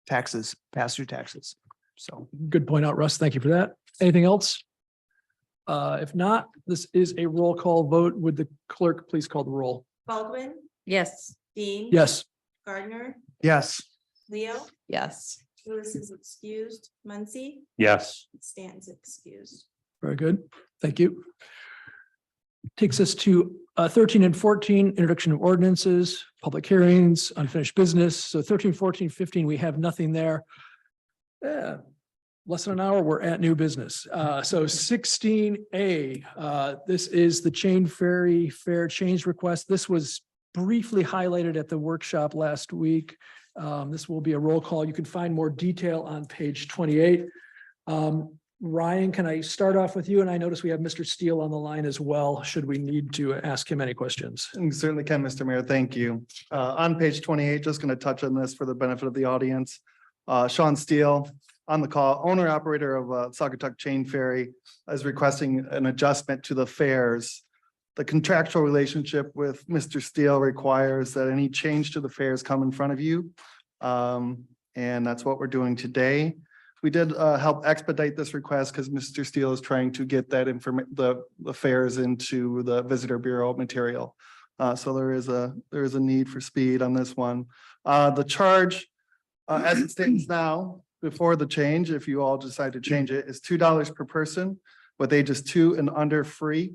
taxes, pass-through taxes. So Good point out, Russ. Thank you for that. Anything else? If not, this is a roll call vote. Would the clerk please call the roll? Baldwin, Yes. Dean. Yes. Gardner, yes. Leo, Yes. Lewis is excused, Muncy, Yes. Stanton's excused. Very good. Thank you. Takes us to 13 and 14, introduction of ordinances, public hearings, unfinished business. So 13, 14, 15, we have nothing there. Less than an hour, we're at new business. So 16A, this is the Chain Ferry Fair change request. This was briefly highlighted at the workshop last week. This will be a roll call. You can find more detail on page 28. Ryan, can I start off with you? And I notice we have Mr. Steele on the line as well. Should we need to ask him any questions? You certainly can, Mr. Mayor. Thank you. On page 28, just going to touch on this for the benefit of the audience. Sean Steele on the call, owner operator of Saugatuck Chain Ferry, is requesting an adjustment to the fares. The contractual relationship with Mr. Steele requires that any change to the fares come in front of you. And that's what we're doing today. We did help expedite this request because Mr. Steele is trying to get that the fares into the Visitor Bureau material. So there is a need for speed on this one. The charge, as it stands now, before the change, if you all decide to change it, is $2 per person with ages 2 and under free.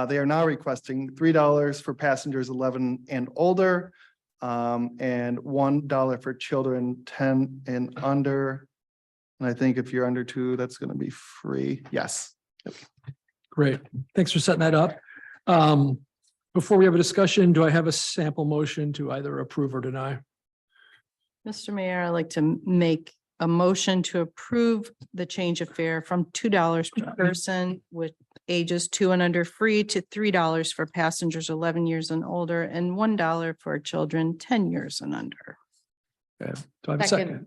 They are now requesting $3 for passengers 11 and older, and $1 for children 10 and under. And I think if you're under 2, that's going to be free. Yes. Great. Thanks for setting that up. Before we have a discussion, do I have a sample motion to either approve or deny? Mr. Mayor, I'd like to make a motion to approve the change of fare from $2 per person with ages 2 and under free to $3 for passengers 11 years and older and $1 for children 10 years and under. Okay. Do I have a second?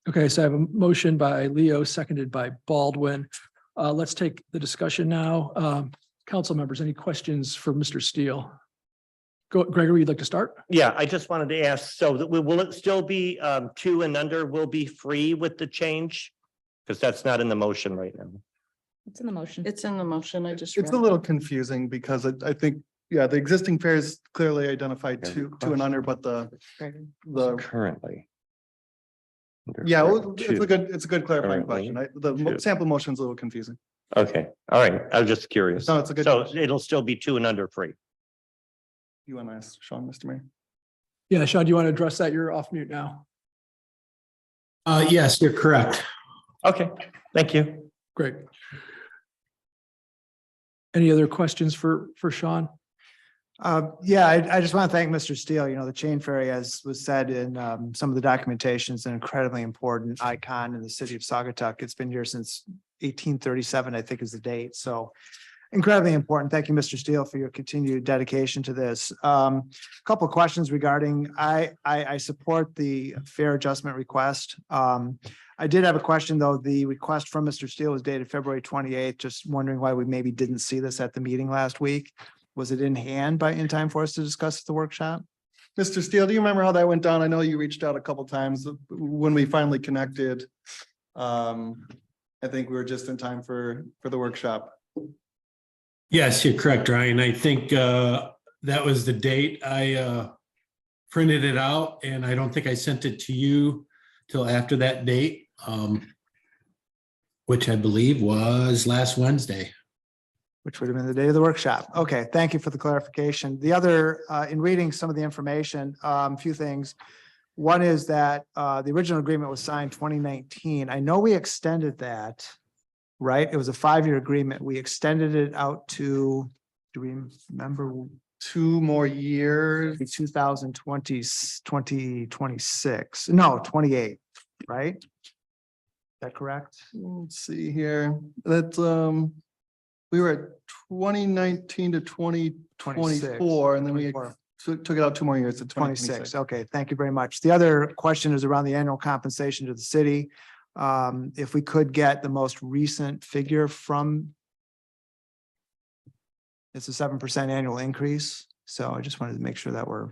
Okay, so I have a motion by Leo, seconded by Baldwin. Let's take the discussion now. Council members, any questions for Mr. Steele? Go, Gregory, you'd like to start? Yeah, I just wanted to ask, so that will it still be 2 and under will be free with the change? Because that's not in the motion right now. It's in the motion. It's in the motion. I just. It's a read. little confusing because I think, yeah, the existing fares clearly identified Yeah, 2 and under, but the Currently. yeah, well, it's a good clarifying Currently, question. The two. sample motion's a little confusing. Okay, all right. I was just curious. No, it's a good. So question. it'll still be 2 and under free. You want to ask Sean, Mr. Mayor? Yeah, Sean, do you want to address that? You're off mute now. Yes, you're correct. Okay, thank you. Great. Any other questions for Sean? Yeah, I just want to thank Mr. Steele. You know, the Chain Ferry, as was said in some of the documentation, is an incredibly important icon in the city of Saugatuck. It's been here since 1837, I think is the date. So incredibly important. Thank you, Mr. Steele, for your continued dedication to this. A couple of questions regarding, I support the fare adjustment request. I did have a question, though. The request from Mr. Steele was dated February 28th. Just wondering why we maybe didn't see this at the meeting last week. Was it in hand in time for us to discuss at the workshop? Mr. Steele, do you remember how that went down? I know you reached out a couple times when we finally connected. I think we were just in time for the workshop. Yes, you're correct, Ryan. I think that was the date. I printed it out and I don't think I sent it to you till after that date, which I believe was last Wednesday. Which would have been the day of the workshop. Okay, thank you for the clarification. The other, in reading some of the information, a few things. One is that the original agreement was signed 2019. I know we extended that, right? It was a 5-year agreement. We extended it out to Do we remember 2 more years. 2026? No, 28, right? Is that correct? Let's see here. That's, we were at 2019 to 2024, and then we 24. took it out 2 more years to 26. 2026. Okay, thank you very much. The other question is around the annual compensation to the city. If we could get the most recent figure from. It's a 7% annual increase, so I just wanted to make sure that we're,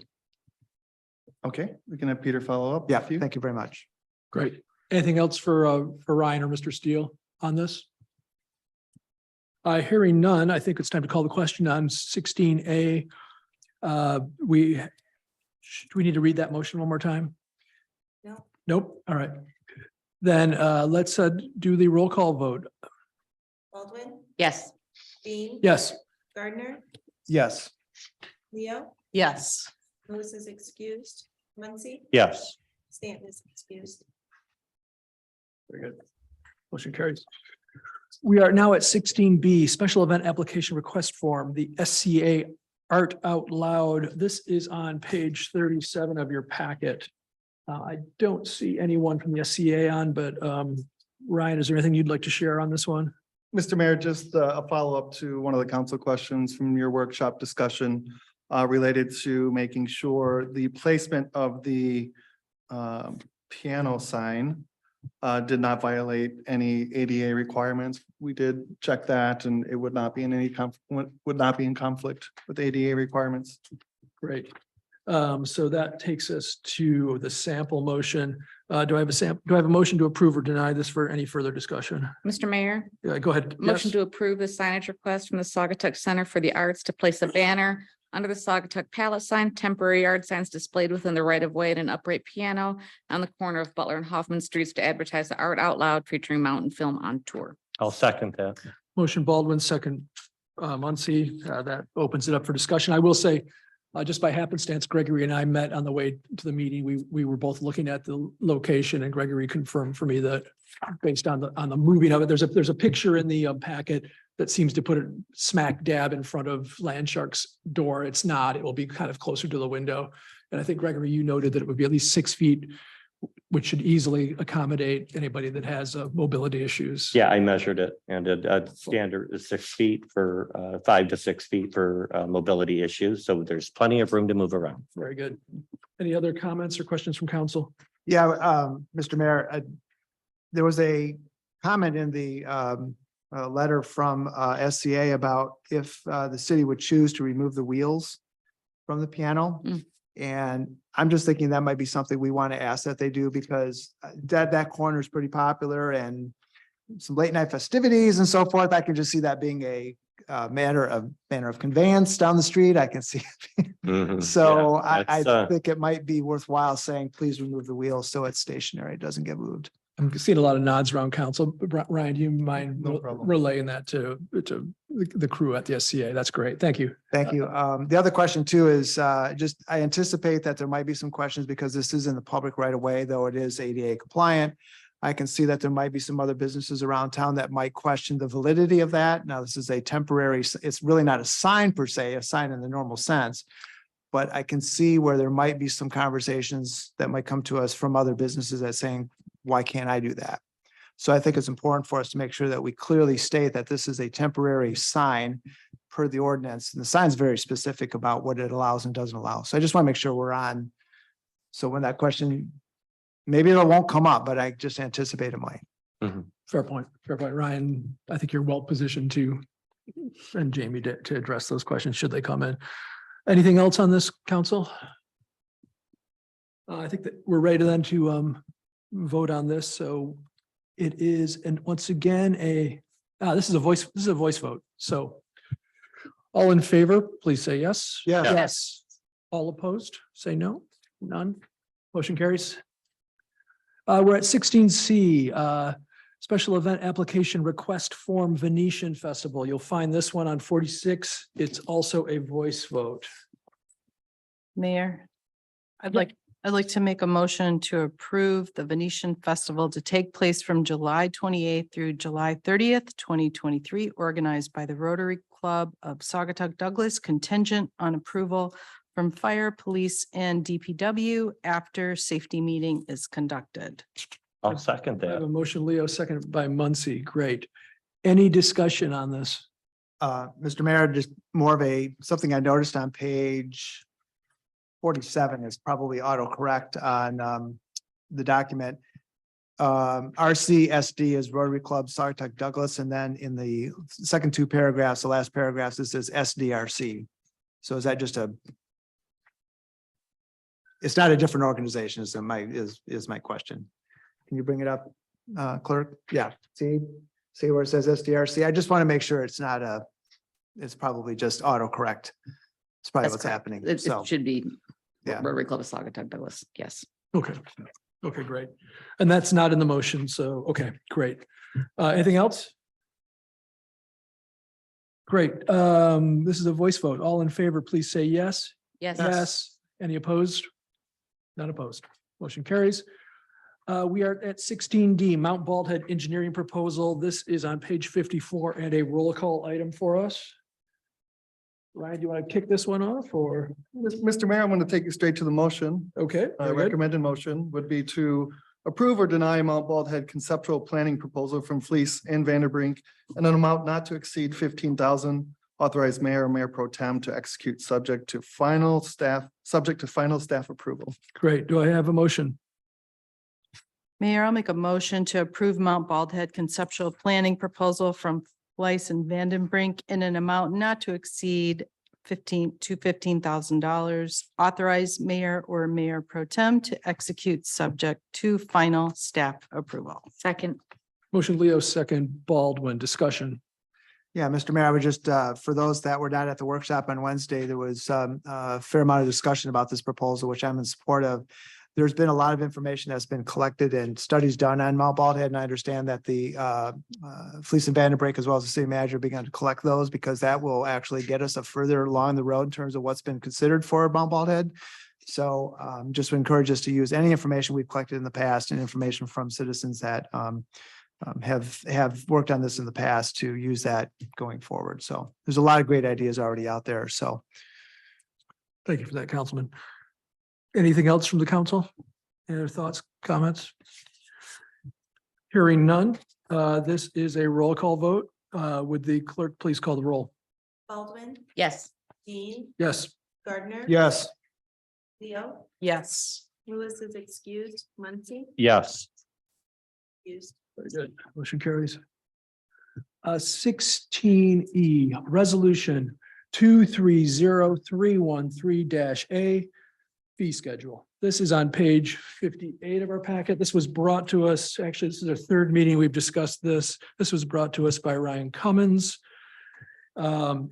Okay, we can have Peter follow up. yeah, with you. thank you very much. Great. Anything else for Ryan or Mr. Steele on this? Hearing none, I think it's time to call the question on 16A. Do we need to read that motion one more time? No. Nope. All right. Then let's do the roll call vote. Baldwin, Yes. Dean. Yes. Gardner, Yes. Leo, Yes. Lewis is excused, Muncy, Yes. Stanton is excused. Very good. Motion carries. We are now at 16B, Special Event Application Request Form, the SCA Art Out Loud. This is on page 37 of your packet. I don't see anyone from the SCA on, but Ryan, is there anything you'd like to share on this one? Mr. Mayor, just a follow-up to one of the council questions from your workshop discussion related to making sure the placement of the piano sign did not violate any ADA requirements. We did check that, and it would not be in any would not be in conflict with ADA requirements. Great. So that takes us to the sample motion. Do I have a motion to approve or deny this for any further discussion? Mr. Mayor, Go ahead. motion Yes. to approve the signage request from the Saugatuck Center for the Arts to place a banner under the Saugatuck Palette sign, temporary yard signs displayed within the right of way and an upright piano on the corner of Butler and Hoffman Streets to advertise the Art Out Loud featuring Mountain Film on tour. I'll second that. Motion Baldwin, second Muncy. That opens it up for discussion. I will say, just by happenstance, Gregory and I met on the way to the meeting. We were both looking at the location, and Gregory confirmed for me that based on the moving of it, there's a picture in the packet that seems to put it smack dab in front of Landshark's door. It's not. It will be kind of closer to the window. And I think, Gregory, you noted that it would be at least 6 feet, which should easily accommodate anybody that has mobility issues. Yeah, I measured it, and a standard is 6 feet for 5 to 6 feet for mobility issues. So there's plenty of room to move around. Very good. Any other comments or questions from council? Yeah, Mr. Mayor, there was a comment in the letter from SCA about if the city would choose to remove the wheels from the piano. Mm. And I'm just thinking that might be something we want to ask that they do, because that corner is pretty popular, and some late night festivities and so forth. I can just see that being a manner of conveyance down the street. I can see. Mhm. So Yeah, I that's, think it might be worthwhile saying, please remove the wheels so it's stationary, it doesn't get moved. I'm seeing a lot of nods around council. Ryan, do you mind No problem. relaying that to the crew at the SCA? That's great. Thank you. Thank you. The other question too is just, I anticipate that there might be some questions because this is in the public right away, though it is ADA compliant. I can see that there might be some other businesses around town that might question the validity of that. Now, this is a temporary, it's really not a sign per se, a sign in the normal sense. But I can see where there might be some conversations that might come to us from other businesses that saying, why can't I do that? So I think it's important for us to make sure that we clearly state that this is a temporary sign per the ordinance. And the sign's very specific about what it allows and doesn't allow. So I just want to make sure we're on. So when that question, maybe it won't come up, but I just anticipate it might. Fair point. Fair point. Ryan, I think you're well positioned to, and Jamie to address those questions should they come in. Anything else on this, council? I think that we're ready then to vote on this. So it is, and once again, this is a voice vote. So all in favor, please say yes. Yes. Yes. All opposed, say no. None. Motion carries. We're at 16C, special event application request form Venetian Festival. You'll find this one on 46. It's also a voice vote. Mayor, I'd like to make a motion to approve the Venetian Festival to take place from July 28th through July 30th, 2023, organized by the Rotary Club of Saugatuck Douglas contingent on approval from fire, police, and DPW after safety meeting is conducted. I'll second I have that. a motion, Leo, seconded by Muncy. Great. Any discussion on this? Mr. Mayor, just more of something I noticed on page 47 is probably autocorrect on the document. RCSD is Rotary Club Saugatuck Douglas, and then in the second two paragraphs, the last paragraphs, this is SDRC. So is that just it's not a different organization, is my question. Can you bring it up, clerk? Yeah, see where it says SDRC? I just want to make sure it's not it's probably just autocorrect. It's probably That's what's correct. happening. It So, should be yeah. Rotary Club of Saugatuck Douglas. Yes. Okay. Okay, great. And that's not in the motion. So, okay, great. Anything else? Great. This is a voice vote. All in favor, please say yes. Yes. Yes. Any opposed? None opposed. Motion carries. We are at 16D, Mount Baldhead Engineering Proposal. This is on page 54 and a roll call item for us. Ryan, do you want to kick this one off or? Mr. Mayor, I'm going to take you straight to the motion. Okay. very good. Recommended motion would be to approve or deny Mount Baldhead conceptual planning proposal from Fleece and Vanderbrink in an amount not to exceed 15,000. Authorize mayor or mayor pro tem to execute subject to final staff approval. Great. Do I have a motion? Mayor, I'll make a motion to approve Mount Baldhead conceptual planning proposal from Fleiss and Vandenbrink in an amount not to exceed $15,000. Authorize mayor or mayor pro tem to execute subject to final staff approval. Second. Motion Leo, second Baldwin. Discussion. Yeah, Mr. Mayor, I would just, for those that were not at the workshop on Wednesday, there was a fair amount of discussion about this proposal, which I'm in support of. There's been a lot of information that's been collected and studies done on Mount Baldhead, and I understand that the Fleece and Vandenbrink, as well as the city manager, began to collect those because that will actually get us a further along the road in terms of what's been considered for Mount Baldhead. So just to encourage us to use any information we've collected in the past and information from citizens that have worked on this in the past to use that going forward. So there's a lot of great ideas already out there. So Thank you for that, Councilman. Anything else from the council? Any other thoughts, comments? Hearing none, this is a roll call vote. Would the clerk please call the roll? Baldwin, Yes. Dean, Yes. Gardner. yes. Leo, Yes. Lewis is excused, Muncy, Yes. excused. Very good. Motion carries. 16E, resolution 230313-A, fee schedule. This is on page 58 of our packet. This was brought to us, actually, this is our third meeting we've discussed this. This was brought to us by Ryan Cummins. Ryan,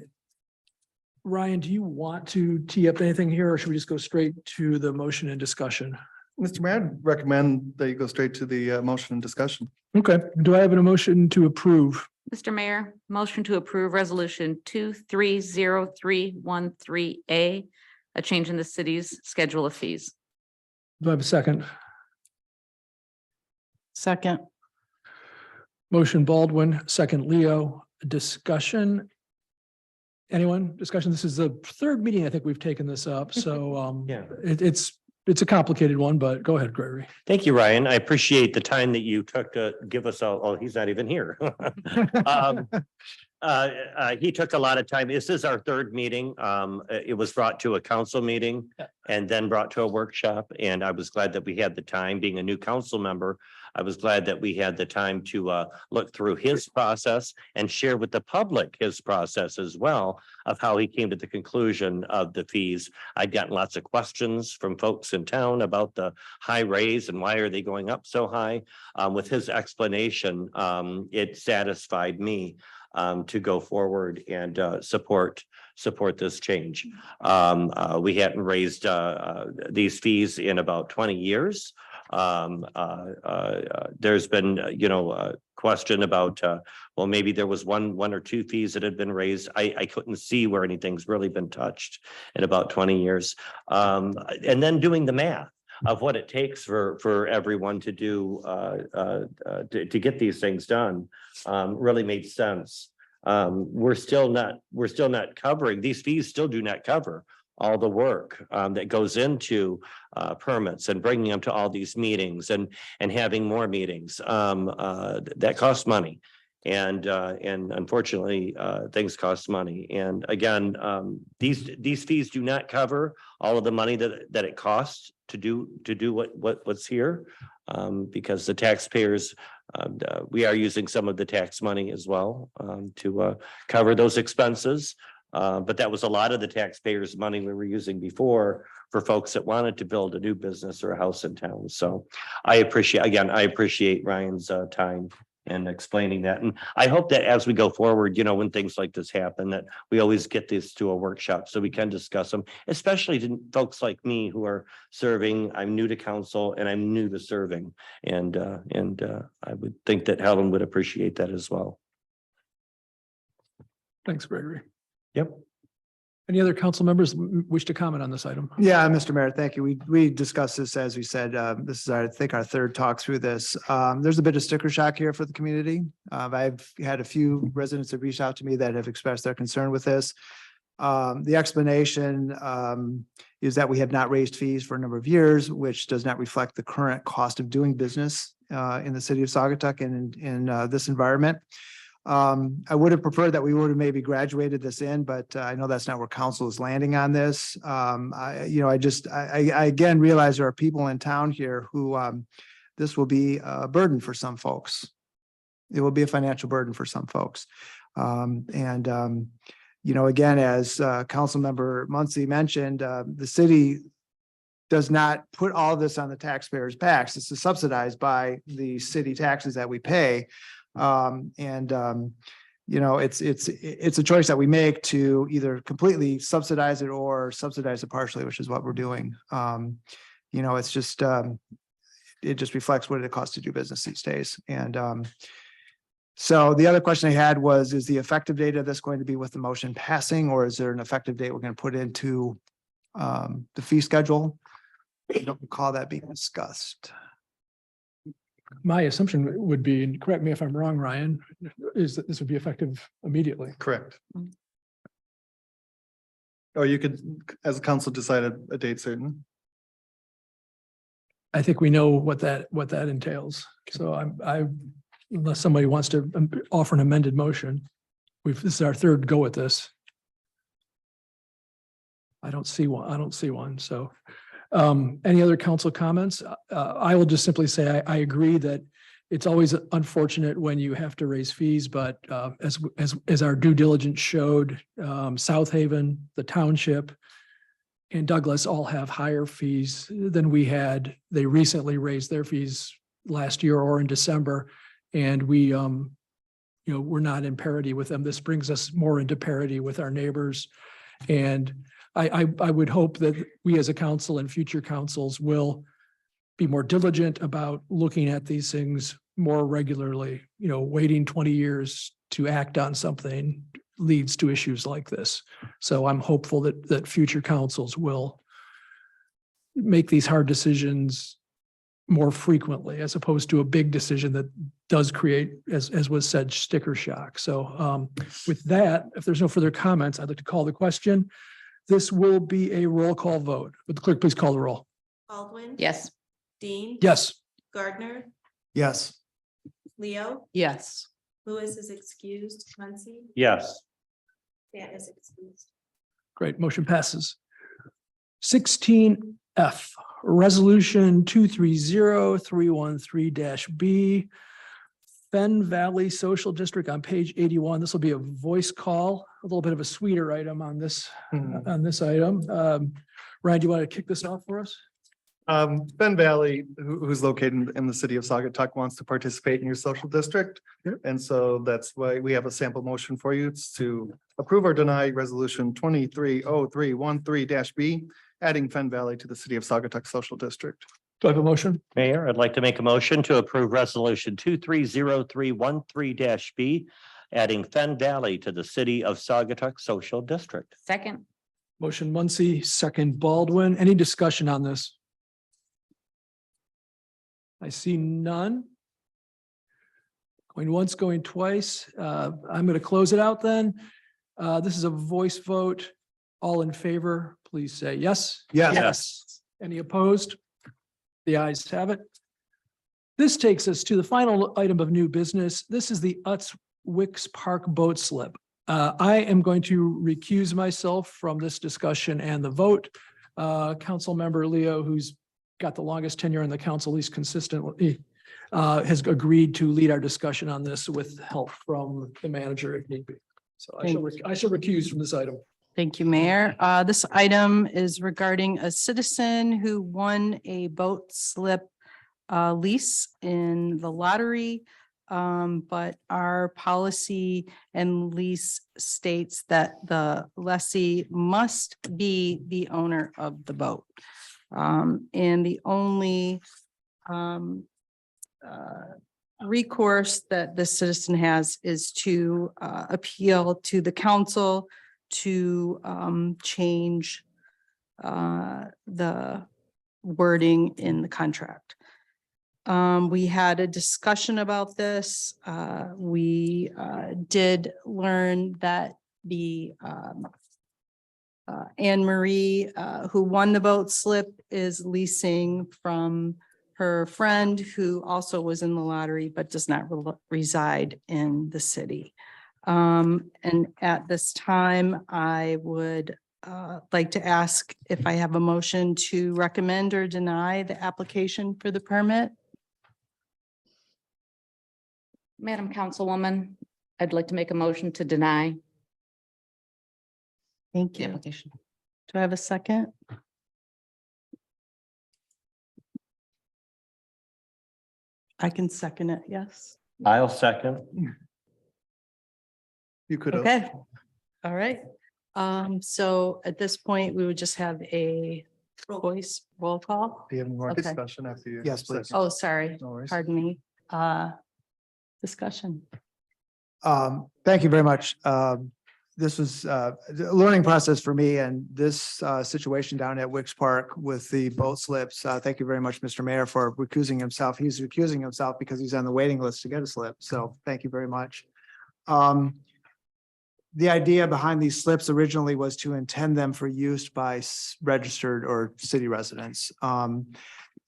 do you want to tee up anything here, or should we just go straight to the motion and discussion? Mr. Mayor, I'd recommend that you go straight to the motion and discussion. Okay, do I have a motion to approve? Mr. Mayor, motion to approve resolution 230313A, a change in the city's schedule of fees. Do I have a second? Second. Motion Baldwin, second Leo, discussion. Anyone? Discussion? This is the third meeting I think we've taken this up, so Yeah. it's a complicated one, but go ahead, Gregory. Thank you, Ryan. I appreciate the time that you took to give us all, oh, he's not even here. He took a lot of time. This is our third meeting. It was brought to a council meeting and then brought to a workshop. And I was glad that we had the time, being a new council member. I was glad that we had the time to look through his process and share with the public his process as well of how he came to the conclusion of the fees. I'd gotten lots of questions from folks in town about the high raise and why are they going up so high. With his explanation, it satisfied me to go forward and support this change. We hadn't raised these fees in about 20 years. There's been, a question about, well, maybe there was one or two fees that had been raised. I couldn't see where anything's really been touched in about 20 years. And then doing the math of what it takes for everyone to do, to get these things done, really made sense. we're still not covering, these fees still do not cover all the work that goes into permits and bringing them to all these meetings and having more meetings. That costs money. And unfortunately, things cost money. And again, these fees do not cover all of the money that it costs to do what's here. Because the taxpayers, we are using some of the tax money as well to cover those expenses. But that was a lot of the taxpayers' money we were using before for folks that wanted to build a new business or a house in town. So I appreciate Ryan's time and explaining that. And I hope that as we go forward, when things like this happen, that we always get this to a workshop so we can discuss them, especially to folks like me who are serving. I'm new to council and I'm new to serving. And I would think that Helen would appreciate that as well. Thanks, Gregory. Yep. Any other council members wish to comment on this item? Yeah, Mr. Mayor, thank you. We discussed this, as we said, this is, I think, our third talk through this. There's a bit of sticker shock here for the community. I've had a few residents that reached out to me that have expressed their concern with this. The explanation is that we have not raised fees for a number of years, which does not reflect the current cost of doing business in the city of Saugatuck and in this environment. I would have preferred that we would have maybe graduated this in, but I know that's not where council is landing on this. I again realize there are people in town here who this will be a burden for some folks. It will be a financial burden for some folks. Again, as council member Muncy mentioned, the city does not put all of this on the taxpayers' backs. This is subsidized by the city taxes that we pay. It's a choice that we make to either completely subsidize it or subsidize it partially, which is what we're doing. It's just it just reflects what it costs to do business these days. And so the other question I had was, is the effective date of this going to be with the motion passing, or is there an effective date we're going to put into the fee schedule? I don't recall that being discussed. My assumption would be, and correct me if I'm wrong, Ryan, is that this would be effective immediately. Correct. Or you could, as a council, decide a date certain. I think we know what that entails. So I unless somebody wants to offer an amended motion, this is our third go at this. I don't see one. So any other council comments? I will just simply say I agree that it's always unfortunate when you have to raise fees, but as our due diligence showed, South Haven, the township, and Douglas all have higher fees than we had. They recently raised their fees last year or in December, and we're not in parity with them. This brings us more into parity with our neighbors, and I would hope that we as a council and future councils will be more diligent about looking at these things more regularly. Waiting 20 years to act on something leads to issues like this. So I'm hopeful that future councils will make these hard decisions more frequently, as opposed to a big decision that does create, as was said, sticker shock. So with that, if there's no further comments, I'd like to call the question. This will be a roll call vote. Would the clerk please call the roll? Baldwin. Yes. Dean. Yes. Gardner. Yes. Leo. Yes. Lewis is excused. Muncy. Yes. Dan is excused. Great, motion passes. 16F, Resolution 230313-B, Fen Valley Social District on page 81. This will be a voice call, a little bit of a sweeter item on this item. Ryan, do you want to kick this off for us? Fen Valley, who's located in the city of Saugatuck, wants to participate in your social district. Yep. And so that's why we have a sample motion for you. It's to approve or deny resolution 230313-B, adding Fen Valley to the city of Saugatuck Social District. Do I have a motion? Mayor, I'd like to make a motion to approve resolution 230313-B, adding Fen Valley to the city of Saugatuck Social District. Second. Motion Muncy, second Baldwin. Any discussion on this? Going once, going twice. I'm going to close it out then. This is a voice vote. All in favor, please say yes. Yes. Yes. Any opposed? The ayes have it. This takes us to the final item of new business. This is the Utz Wicks Park boat slip. I am going to recuse myself from this discussion and the vote. Council member Leo, who's got the longest tenure in the council, at least consistently, has agreed to lead our discussion on this with help from the manager if need be. So I shall recuse from this item. Thank you, Mayor. This item is regarding a citizen who won a boat slip lease in the lottery. But our policy and lease states that the lessee must be the owner of the boat. And the only recourse that the citizen has is to appeal to the council to change the wording in the contract. We had a discussion about this. We did learn that the Anne Marie, who won the boat slip, is leasing from her friend who also was in the lottery but does not reside in the city. And at this time, I would like to ask if I have a motion to recommend or deny the application for the permit. Madam Councilwoman, I'd like to make a motion to deny Thank the you. application. Do I have a second? I can second it, yes. I'll second. You could have. Okay, all right. So at this point, we would just have a voice roll call. Do you have more Okay. discussion after you? Yes, please. Oh, sorry, No worries. pardon me. Discussion. Thank you very much. This was a learning process for me and this situation down at Wicks Park with the boat slips. Thank you very much, Mr. Mayor, for recusing himself. He's recusing himself because he's on the waiting list to get a slip. So thank you very much. The idea behind these slips originally was to intend them for use by registered or city residents.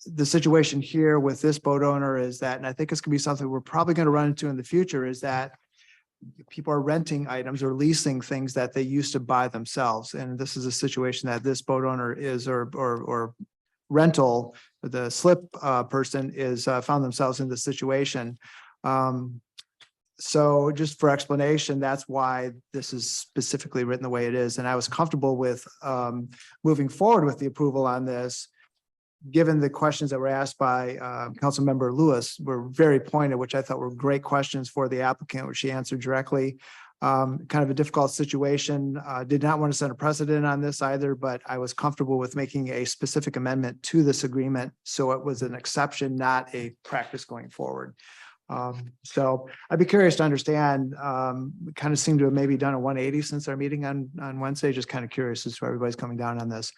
The situation here with this boat owner is that, and I think it's gonna be something we're probably gonna run into in the future, is that people are renting items or leasing things that they used to buy themselves. And this is a situation that this boat owner is, or rental, the slip person is found themselves in this situation. So just for explanation, that's why this is specifically written the way it is. And I was comfortable with moving forward with the approval on this, given the questions that were asked by Councilmember Lewis were very pointed, which I thought were great questions for the applicant, which she answered directly. Kind of a difficult situation. Did not want to set a precedent on this either, but I was comfortable with making a specific amendment to this agreement. So it was an exception, not a practice going forward. So I'd be curious to understand, we kind of seem to have maybe done a 180 since our meeting on Wednesday. Just kind of curious as to where everybody's coming down on this.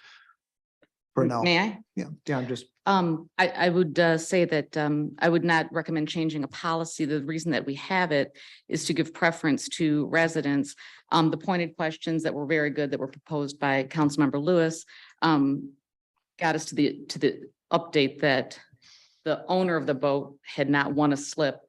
For now. May I? Yeah, I'm just, I would say that I would not recommend changing a policy. The reason that we have it is to give preference to residents. The pointed questions that were very good that were proposed by Councilmember Lewis got us to the update that the owner of the boat had not won a slip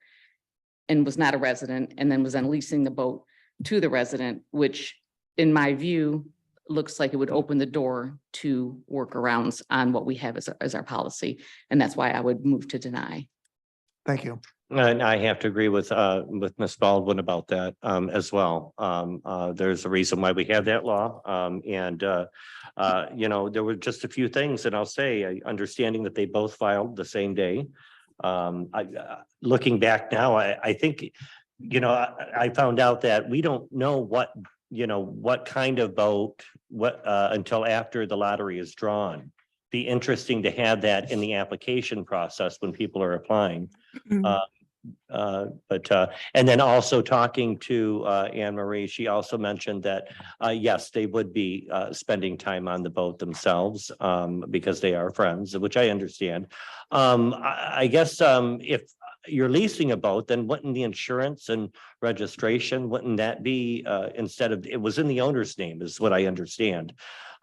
and was not a resident, and then was then leasing the boat to the resident, which in my view looks like it would open the door to workarounds on what we have as our policy. And that's why I would move to deny. thank you. And I have to agree with Ms. Baldwin about that as well. There's a reason why we have that law. You know, there were just a few things, and I'll say, understanding that they both filed the same day. Looking back now, I think, you know, I found out that we don't know what kind of boat, until after the lottery is drawn. Be interesting to have that in the application process when people are applying. And then also talking to Anne Marie, she also mentioned that yes, they would be spending time on the boat themselves because they are friends, which I understand. I guess if you're leasing a boat, then wouldn't the insurance and registration, wouldn't that be, instead of, it was in the owner's name is what I understand.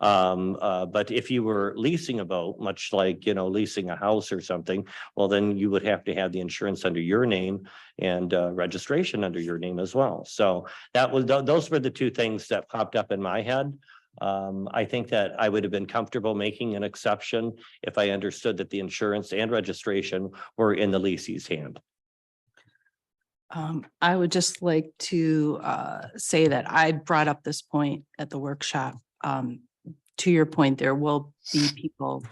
But if you were leasing a boat, much like, leasing a house or something, well, then you would have to have the insurance under your name and registration under your name as well. So that was, those were the two things that popped up in my head. I think that I would have been comfortable making an exception if I understood that the insurance and registration were in the leasee's hand. I would just like to say that I brought up this point at the workshop. To your point, there will be people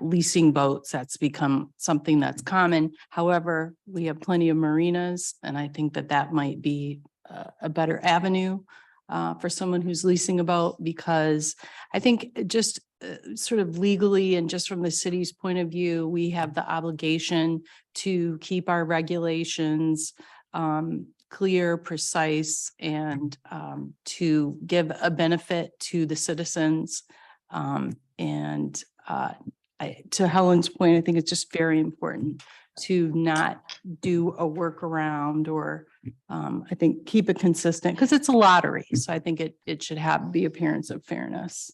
leasing boats. That's become something that's common. However, we have plenty of marinas, and I think that that might be a better avenue for someone who's leasing a boat, because I think just sort of legally and just from the city's point of view, we have the obligation to keep our regulations clear, precise, and to give a benefit to the citizens. To Helen's point, I think it's just very important to not do a workaround or I think keep it consistent, because it's a lottery. So I think it should have the appearance of fairness.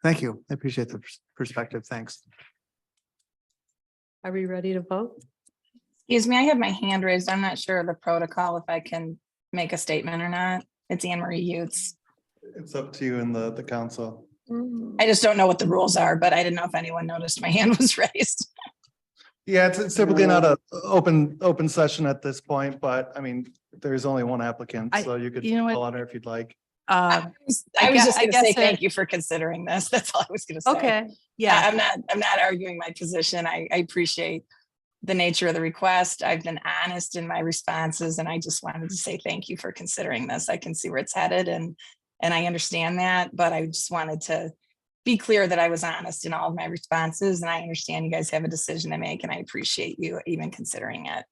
Thank you. I appreciate the perspective. Thanks. Are we ready to vote? Excuse me, I have my hand raised. I'm not sure of the protocol, if I can make a statement or not. It's Anne Marie Utes. It's up to you and the council. I just don't know what the rules are, but I didn't know if anyone noticed my hand was raised. Yeah, it's typically not a open session at this point, but I mean, there's only one applicant, so you could you know what? call on her if you'd like. I was just I gonna say guess thank you for considering this. That's all I was gonna say. Okay, yeah. I'm not arguing my position. I appreciate the nature of the request. I've been honest in my responses, and I just wanted to say thank you for considering this. I can see where it's headed, and I understand that, but I just wanted to be clear that I was honest in all of my responses, and I understand you guys have a decision to make, and I appreciate you even considering it.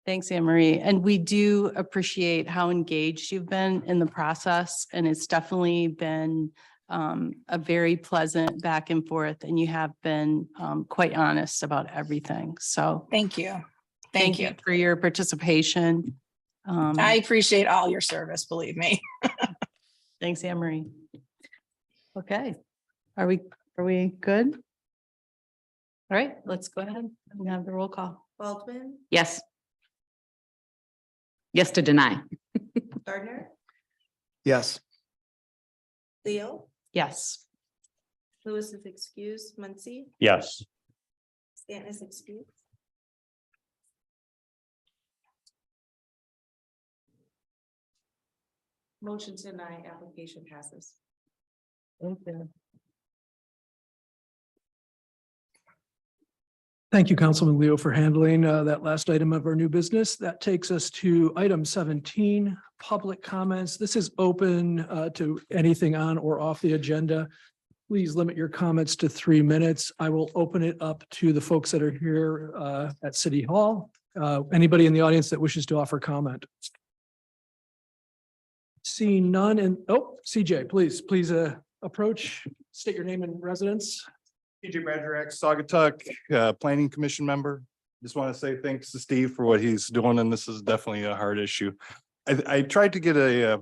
Thanks, Anne Marie. And we do appreciate how engaged you've been in the process. And it's definitely been a very pleasant back and forth, and you have been quite honest about everything. So Thank you. thank you for your participation. I appreciate all your service, believe me. Thanks, Anne Marie. Okay, are we good? All right, let's go ahead and have the roll call. Baldwin, Yes. Yes to deny. Gardner, Yes. Leo, Yes. Lewis is excused, Muncy, Yes. Stanton is excused. Motion to deny application passes. Thank you. Thank you, Councilman Leo, for handling that last item of our new business. That takes us to item 17, public comments. This is open to anything on or off the agenda. Please limit your comments to 3 minutes. I will open it up to the folks that are here at City Hall. Anybody in the audience that wishes to offer comment? Seeing none, and CJ, please approach, state your name and residence. TJ Badgerak, Saugatuck, Planning Commission member. Just want to say thanks to Steve for what he's doing, and this is definitely a hard issue. I tried to get a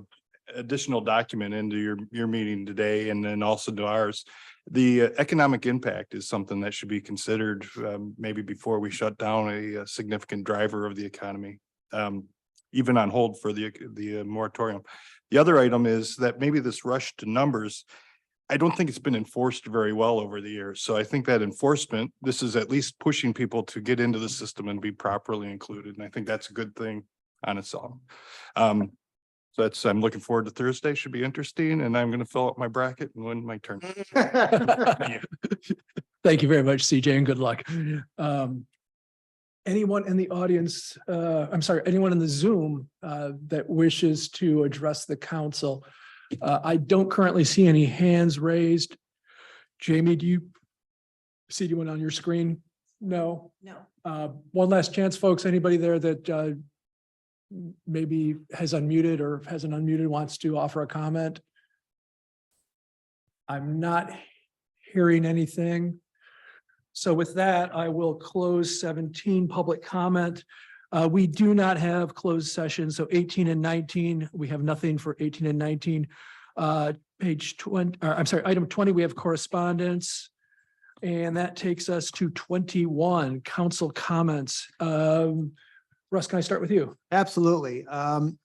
additional document into your meeting today, and then also to ours. The economic impact is something that should be considered maybe before we shut down a significant driver of the economy, even on hold for the moratorium. The other item is that maybe this rush to numbers, I don't think it's been enforced very well over the years. So I think that enforcement, this is at least pushing people to get into the system and be properly included. And I think that's a good thing on its own. So I'm looking forward to Thursday. Should be interesting. And I'm going to fill up my bracket and win my turn. Thank you very much, CJ, and good luck. Anyone in the audience, anyone in the Zoom that wishes to address the council? I don't currently see any hands raised. Jamie, do you see anyone on your screen? No. No. One last chance, folks. Anybody there that maybe has unmuted or hasn't unmuted wants to offer a comment? I'm not hearing anything. So with that, I will close 17 public comment. We do not have closed sessions, so 18 and 19, we have nothing for 18 and 19. Page 20, I'm sorry, item 20, we have correspondence. And that takes us to 21, council comments. Russ, can I start with you? Absolutely.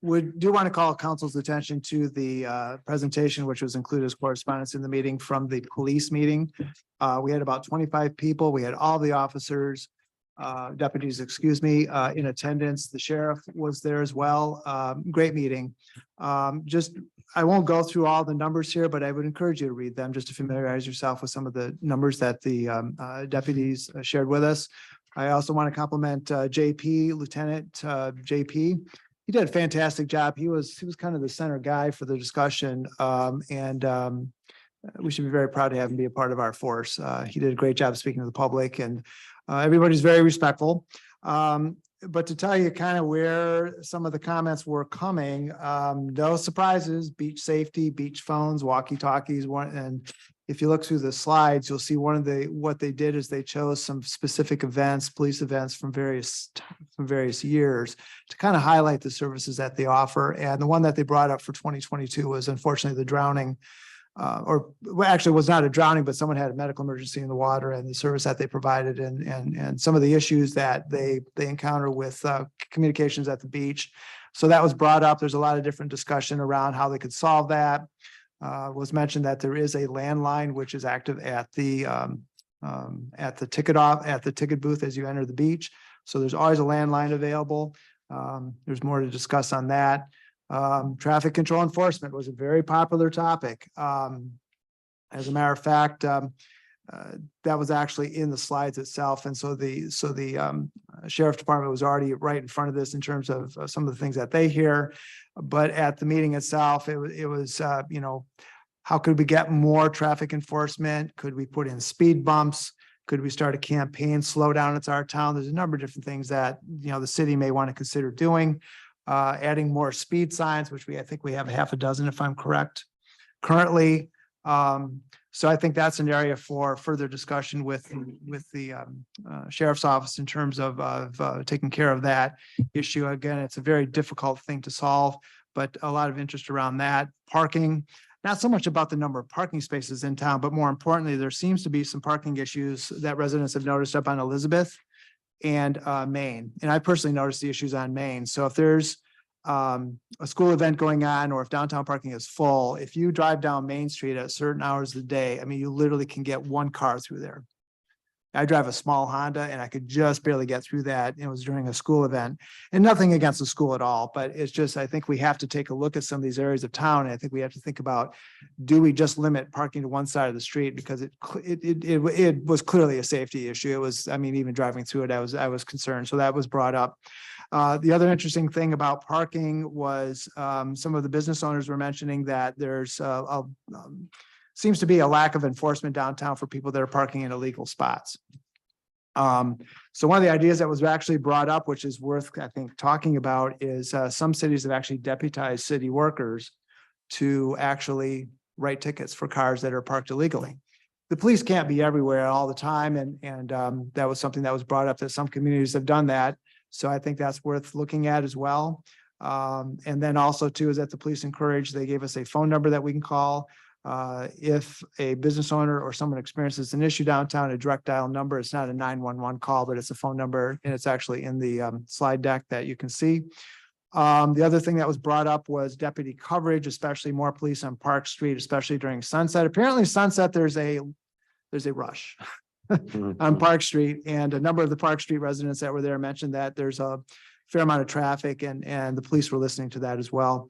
We do want to call council's attention to the presentation, which was included as correspondence in the meeting from the police meeting. We had about 25 people. We had all the officers, deputies, excuse me, in attendance. The sheriff was there as well. Great meeting. I won't go through all the numbers here, but I would encourage you to read them just to familiarize yourself with some of the numbers that the deputies shared with us. I also want to compliment JP, Lieutenant JP. He did a fantastic job. He was kind of the center guy for the discussion. We should be very proud to have him be a part of our force. He did a great job speaking to the public, and everybody's very respectful. But to tell you kind of where some of the comments were coming, no surprises, beach safety, beach phones, walkie-talkies, and if you look through the slides, you'll see what they did is they chose some specific events, police events from various years to kind of highlight the services that they offer. And the one that they brought up for 2022 was unfortunately the drowning, actually was not a drowning, but someone had a medical emergency in the water, and the service that they provided and some of the issues that they encounter with communications at the beach. So that was brought up. There's a lot of different discussion around how they could solve that. Was mentioned that there is a landline which is active at the ticket booth as you enter the beach. So there's always a landline available. There's more to discuss on that. Traffic control enforcement was a very popular topic. As a matter of fact, that was actually in the slides itself. And so the sheriff department was already right in front of this in terms of some of the things that they hear. But at the meeting itself, it was how could we get more traffic enforcement? Could we put in speed bumps? Could we start a campaign, slow down, it's our town? There's a number of different things that, the city may want to consider doing. Adding more speed signs, which I think we have half a dozen, if I'm correct, currently. So I think that's an area for further discussion with the sheriff's office in terms of taking care of that issue. Again, it's a very difficult thing to solve, but a lot of interest around that. Parking, not so much about the number of parking spaces in town, but more importantly, there seems to be some parking issues that residents have noticed up on Elizabeth and Main. And I personally noticed the issues on Main. So if there's a school event going on, or if downtown parking is full, if you drive down Main Street at certain hours of the day, I mean, you literally can get one car through there. I drive a small Honda and I could just barely get through that. It was during a school event, and nothing against the school at all, but it's just, I think we have to take a look at some of these areas of town. And I think we have to think about, do we just limit parking to one side of the street? Because it was clearly a safety issue. It was, I mean, even driving through it, I was concerned. So that was brought up. The other interesting thing about parking was some of the business owners were mentioning that there's seems to be a lack of enforcement downtown for people that are parking in illegal spots. So one of the ideas that was actually brought up, which is worth, I think, talking about, is some cities have actually deputized city workers to actually write tickets for cars that are parked illegally. The police can't be everywhere all the time, and that was something that was brought up, that some communities have done that. So I think that's worth looking at as well. And then also too, is that the police they gave us a phone number that we can call. If a business owner or someone experiences an issue downtown, a direct dial number, it's not a 911 call, but it's a phone number, and it's actually in the slide deck that you can see. The other thing that was brought up was deputy coverage, especially more police on Park Street, especially during sunset. Apparently sunset, there's a rush on Park Street, and a number of the Park Street residents that were there mentioned that there's a fair amount of traffic, and the police were listening to that as well.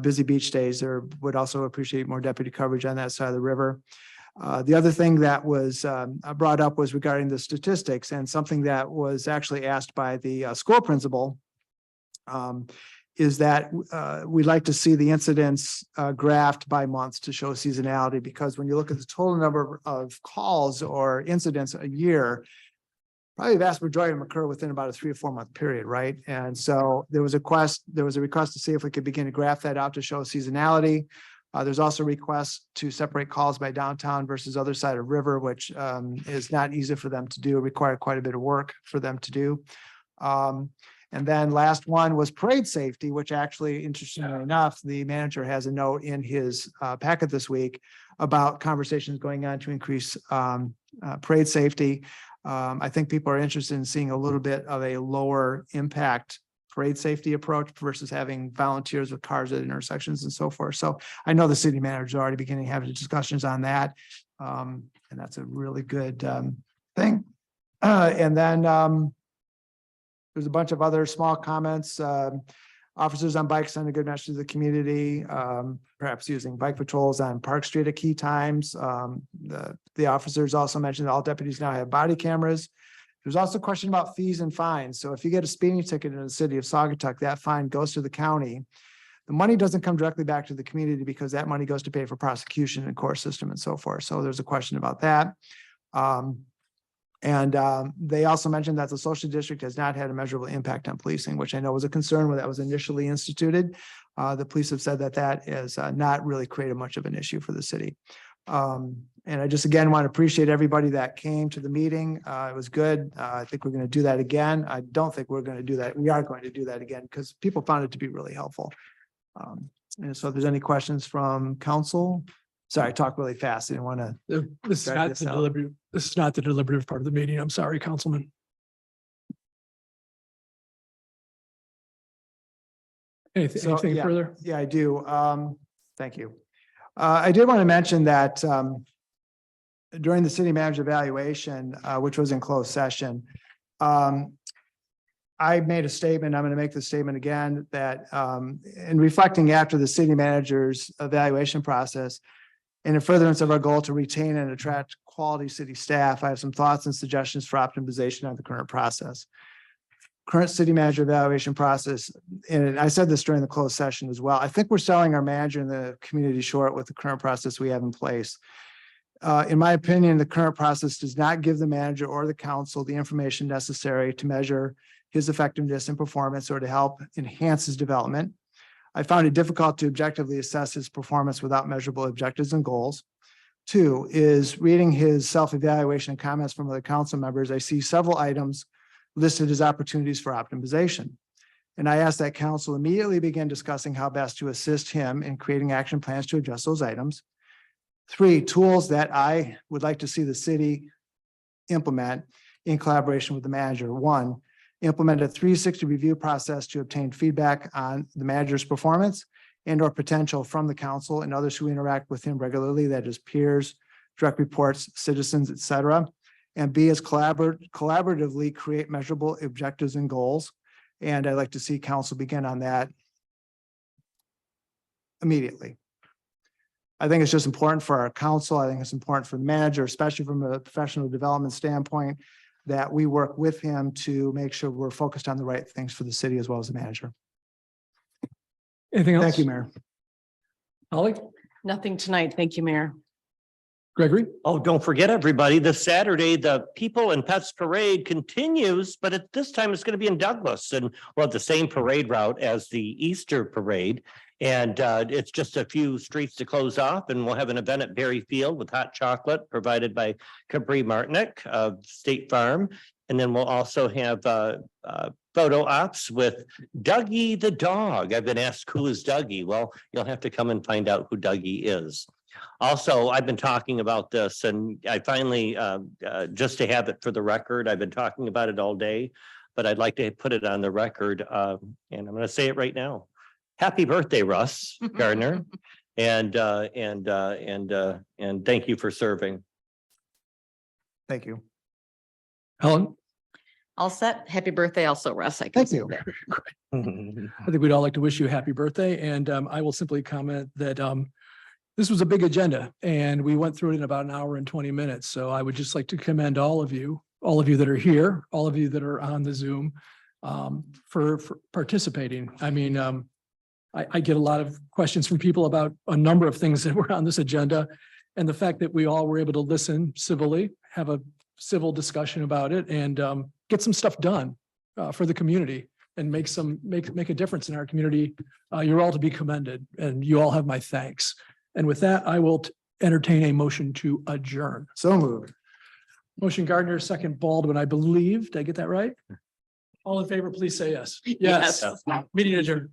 Busy beach days, there would also appreciate more deputy coverage on that side of the river. The other thing that was brought up was regarding the statistics, and something that was actually asked by the school principal is that we'd like to see the incidents graphed by months to show seasonality, because when you look at the total number of calls or incidents a year, probably the vast majority of them occur within about a 3 or 4 month period, right? And so there was a request to see if we could begin to graph that out to show seasonality. There's also requests to separate calls by downtown versus other side of river, which is not easy for them to do, require quite a bit of work for them to do. And then last one was parade safety, which actually, interestingly enough, the manager has a note in his packet this week about conversations going on to increase parade safety. I think people are interested in seeing a little bit of a lower impact parade safety approach versus having volunteers with cars at intersections and so forth. So I know the city manager is already beginning having discussions on that. And that's a really good thing. And then there's a bunch of other small comments. Officers on bikes send a good message to the community, perhaps using bike patrols on Park Street at key times. The officers also mentioned that all deputies now have body cameras. There's also a question about fees and fines. So if you get a speeding ticket in the city of Saugatuck, that fine goes to the county. The money doesn't come directly back to the community because that money goes to pay for prosecution and court system and so forth. So there's a question about that. They also mentioned that the social district has not had a measurable impact on policing, which I know was a concern when that was initially instituted. The police have said that that is not really created much of an issue for the city. And I just, again, want to appreciate everybody that came to the meeting. It was good. I think we're going to do that again. I don't think we're going to do that. We are going to do that again because people found it to be really helpful. And so if there's any questions from council, sorry, I talked really fast. I didn't want to. This is not the deliberative. This is not the deliberative part of the meeting. I'm sorry, Councilman. Anything yeah, further? Yeah, I do. Thank you. I did want to mention that during the city manager evaluation, which was in closed session, I made a statement. I'm going to make the statement again that in reflecting after the city manager's evaluation process, and in furtherance of our goal to retain and attract quality city staff, I have some thoughts and suggestions for optimization of the current process. Current city manager evaluation process, and I said this during the closed session as well. I think we're selling our manager in the community short with the current process we have in place. In my opinion, the current process does not give the manager or the council the information necessary to measure his effectiveness and performance or to help enhance his development. I found it difficult to objectively assess his performance without measurable objectives and goals. Two is reading his self-evaluation and comments from other council members. I see several items listed as opportunities for optimization. And I ask that council immediately begin discussing how best to assist him in creating action plans to address those items. Three, tools that I would like to see the city implement in collaboration with the manager. One, implement a 360 review process to obtain feedback on the manager's performance and or potential from the council and others who interact with him regularly, that is peers, direct reports, citizens, et cetera. And B is collaboratively create measurable objectives and goals. And I'd like to see council begin on that immediately. I think it's just important for our council. I think it's important for the manager, especially from a professional development standpoint, that we work with him to make sure we're focused on the right things for the city as well as the manager. Anything else? Thank you, Mayor. Holly? Nothing tonight. Thank you, Mayor. Gregory? Oh, don't forget, everybody, this Saturday, the People and Pets Parade continues, but at this time it's going to be in Douglas, and we'll have the same parade route as the Easter parade. And it's just a few streets to close off, and we'll have an event at Berry Field with hot chocolate provided by Capri Martinick of State Farm. And then we'll also have photo ops with Dougie the dog. I've been asked, who is Dougie? Well, you'll have to come and find out who Dougie is. Also, I've been talking about this, and I finally, just to have it for the record, I've been talking about it all day, but I'd like to put it on the record, and I'm going to say it right now. Happy birthday, Russ Gardner, and thank you for serving. Thank you. Helen? All set. Happy birthday also, Russ. I can Thank you. I think we'd all like to wish you a happy birthday, and I will simply comment that this was a big agenda, and we went through it in about an hour and 20 minutes. So I would just like to commend all of you that are here, all of you that are on the Zoom, for participating. I mean, I get a lot of questions from people about a number of things that were on this agenda, and the fact that we all were able to listen civilly, have a civil discussion about it, and get some stuff done for the community and make a difference in our community. You're all to be commended, and you all have my thanks. And with that, I will entertain a motion to adjourn. So moved. Motion Gardner, second Baldwin, I believe. Did I get that right? All in favor, please say yes. Yes. Meeting adjourned.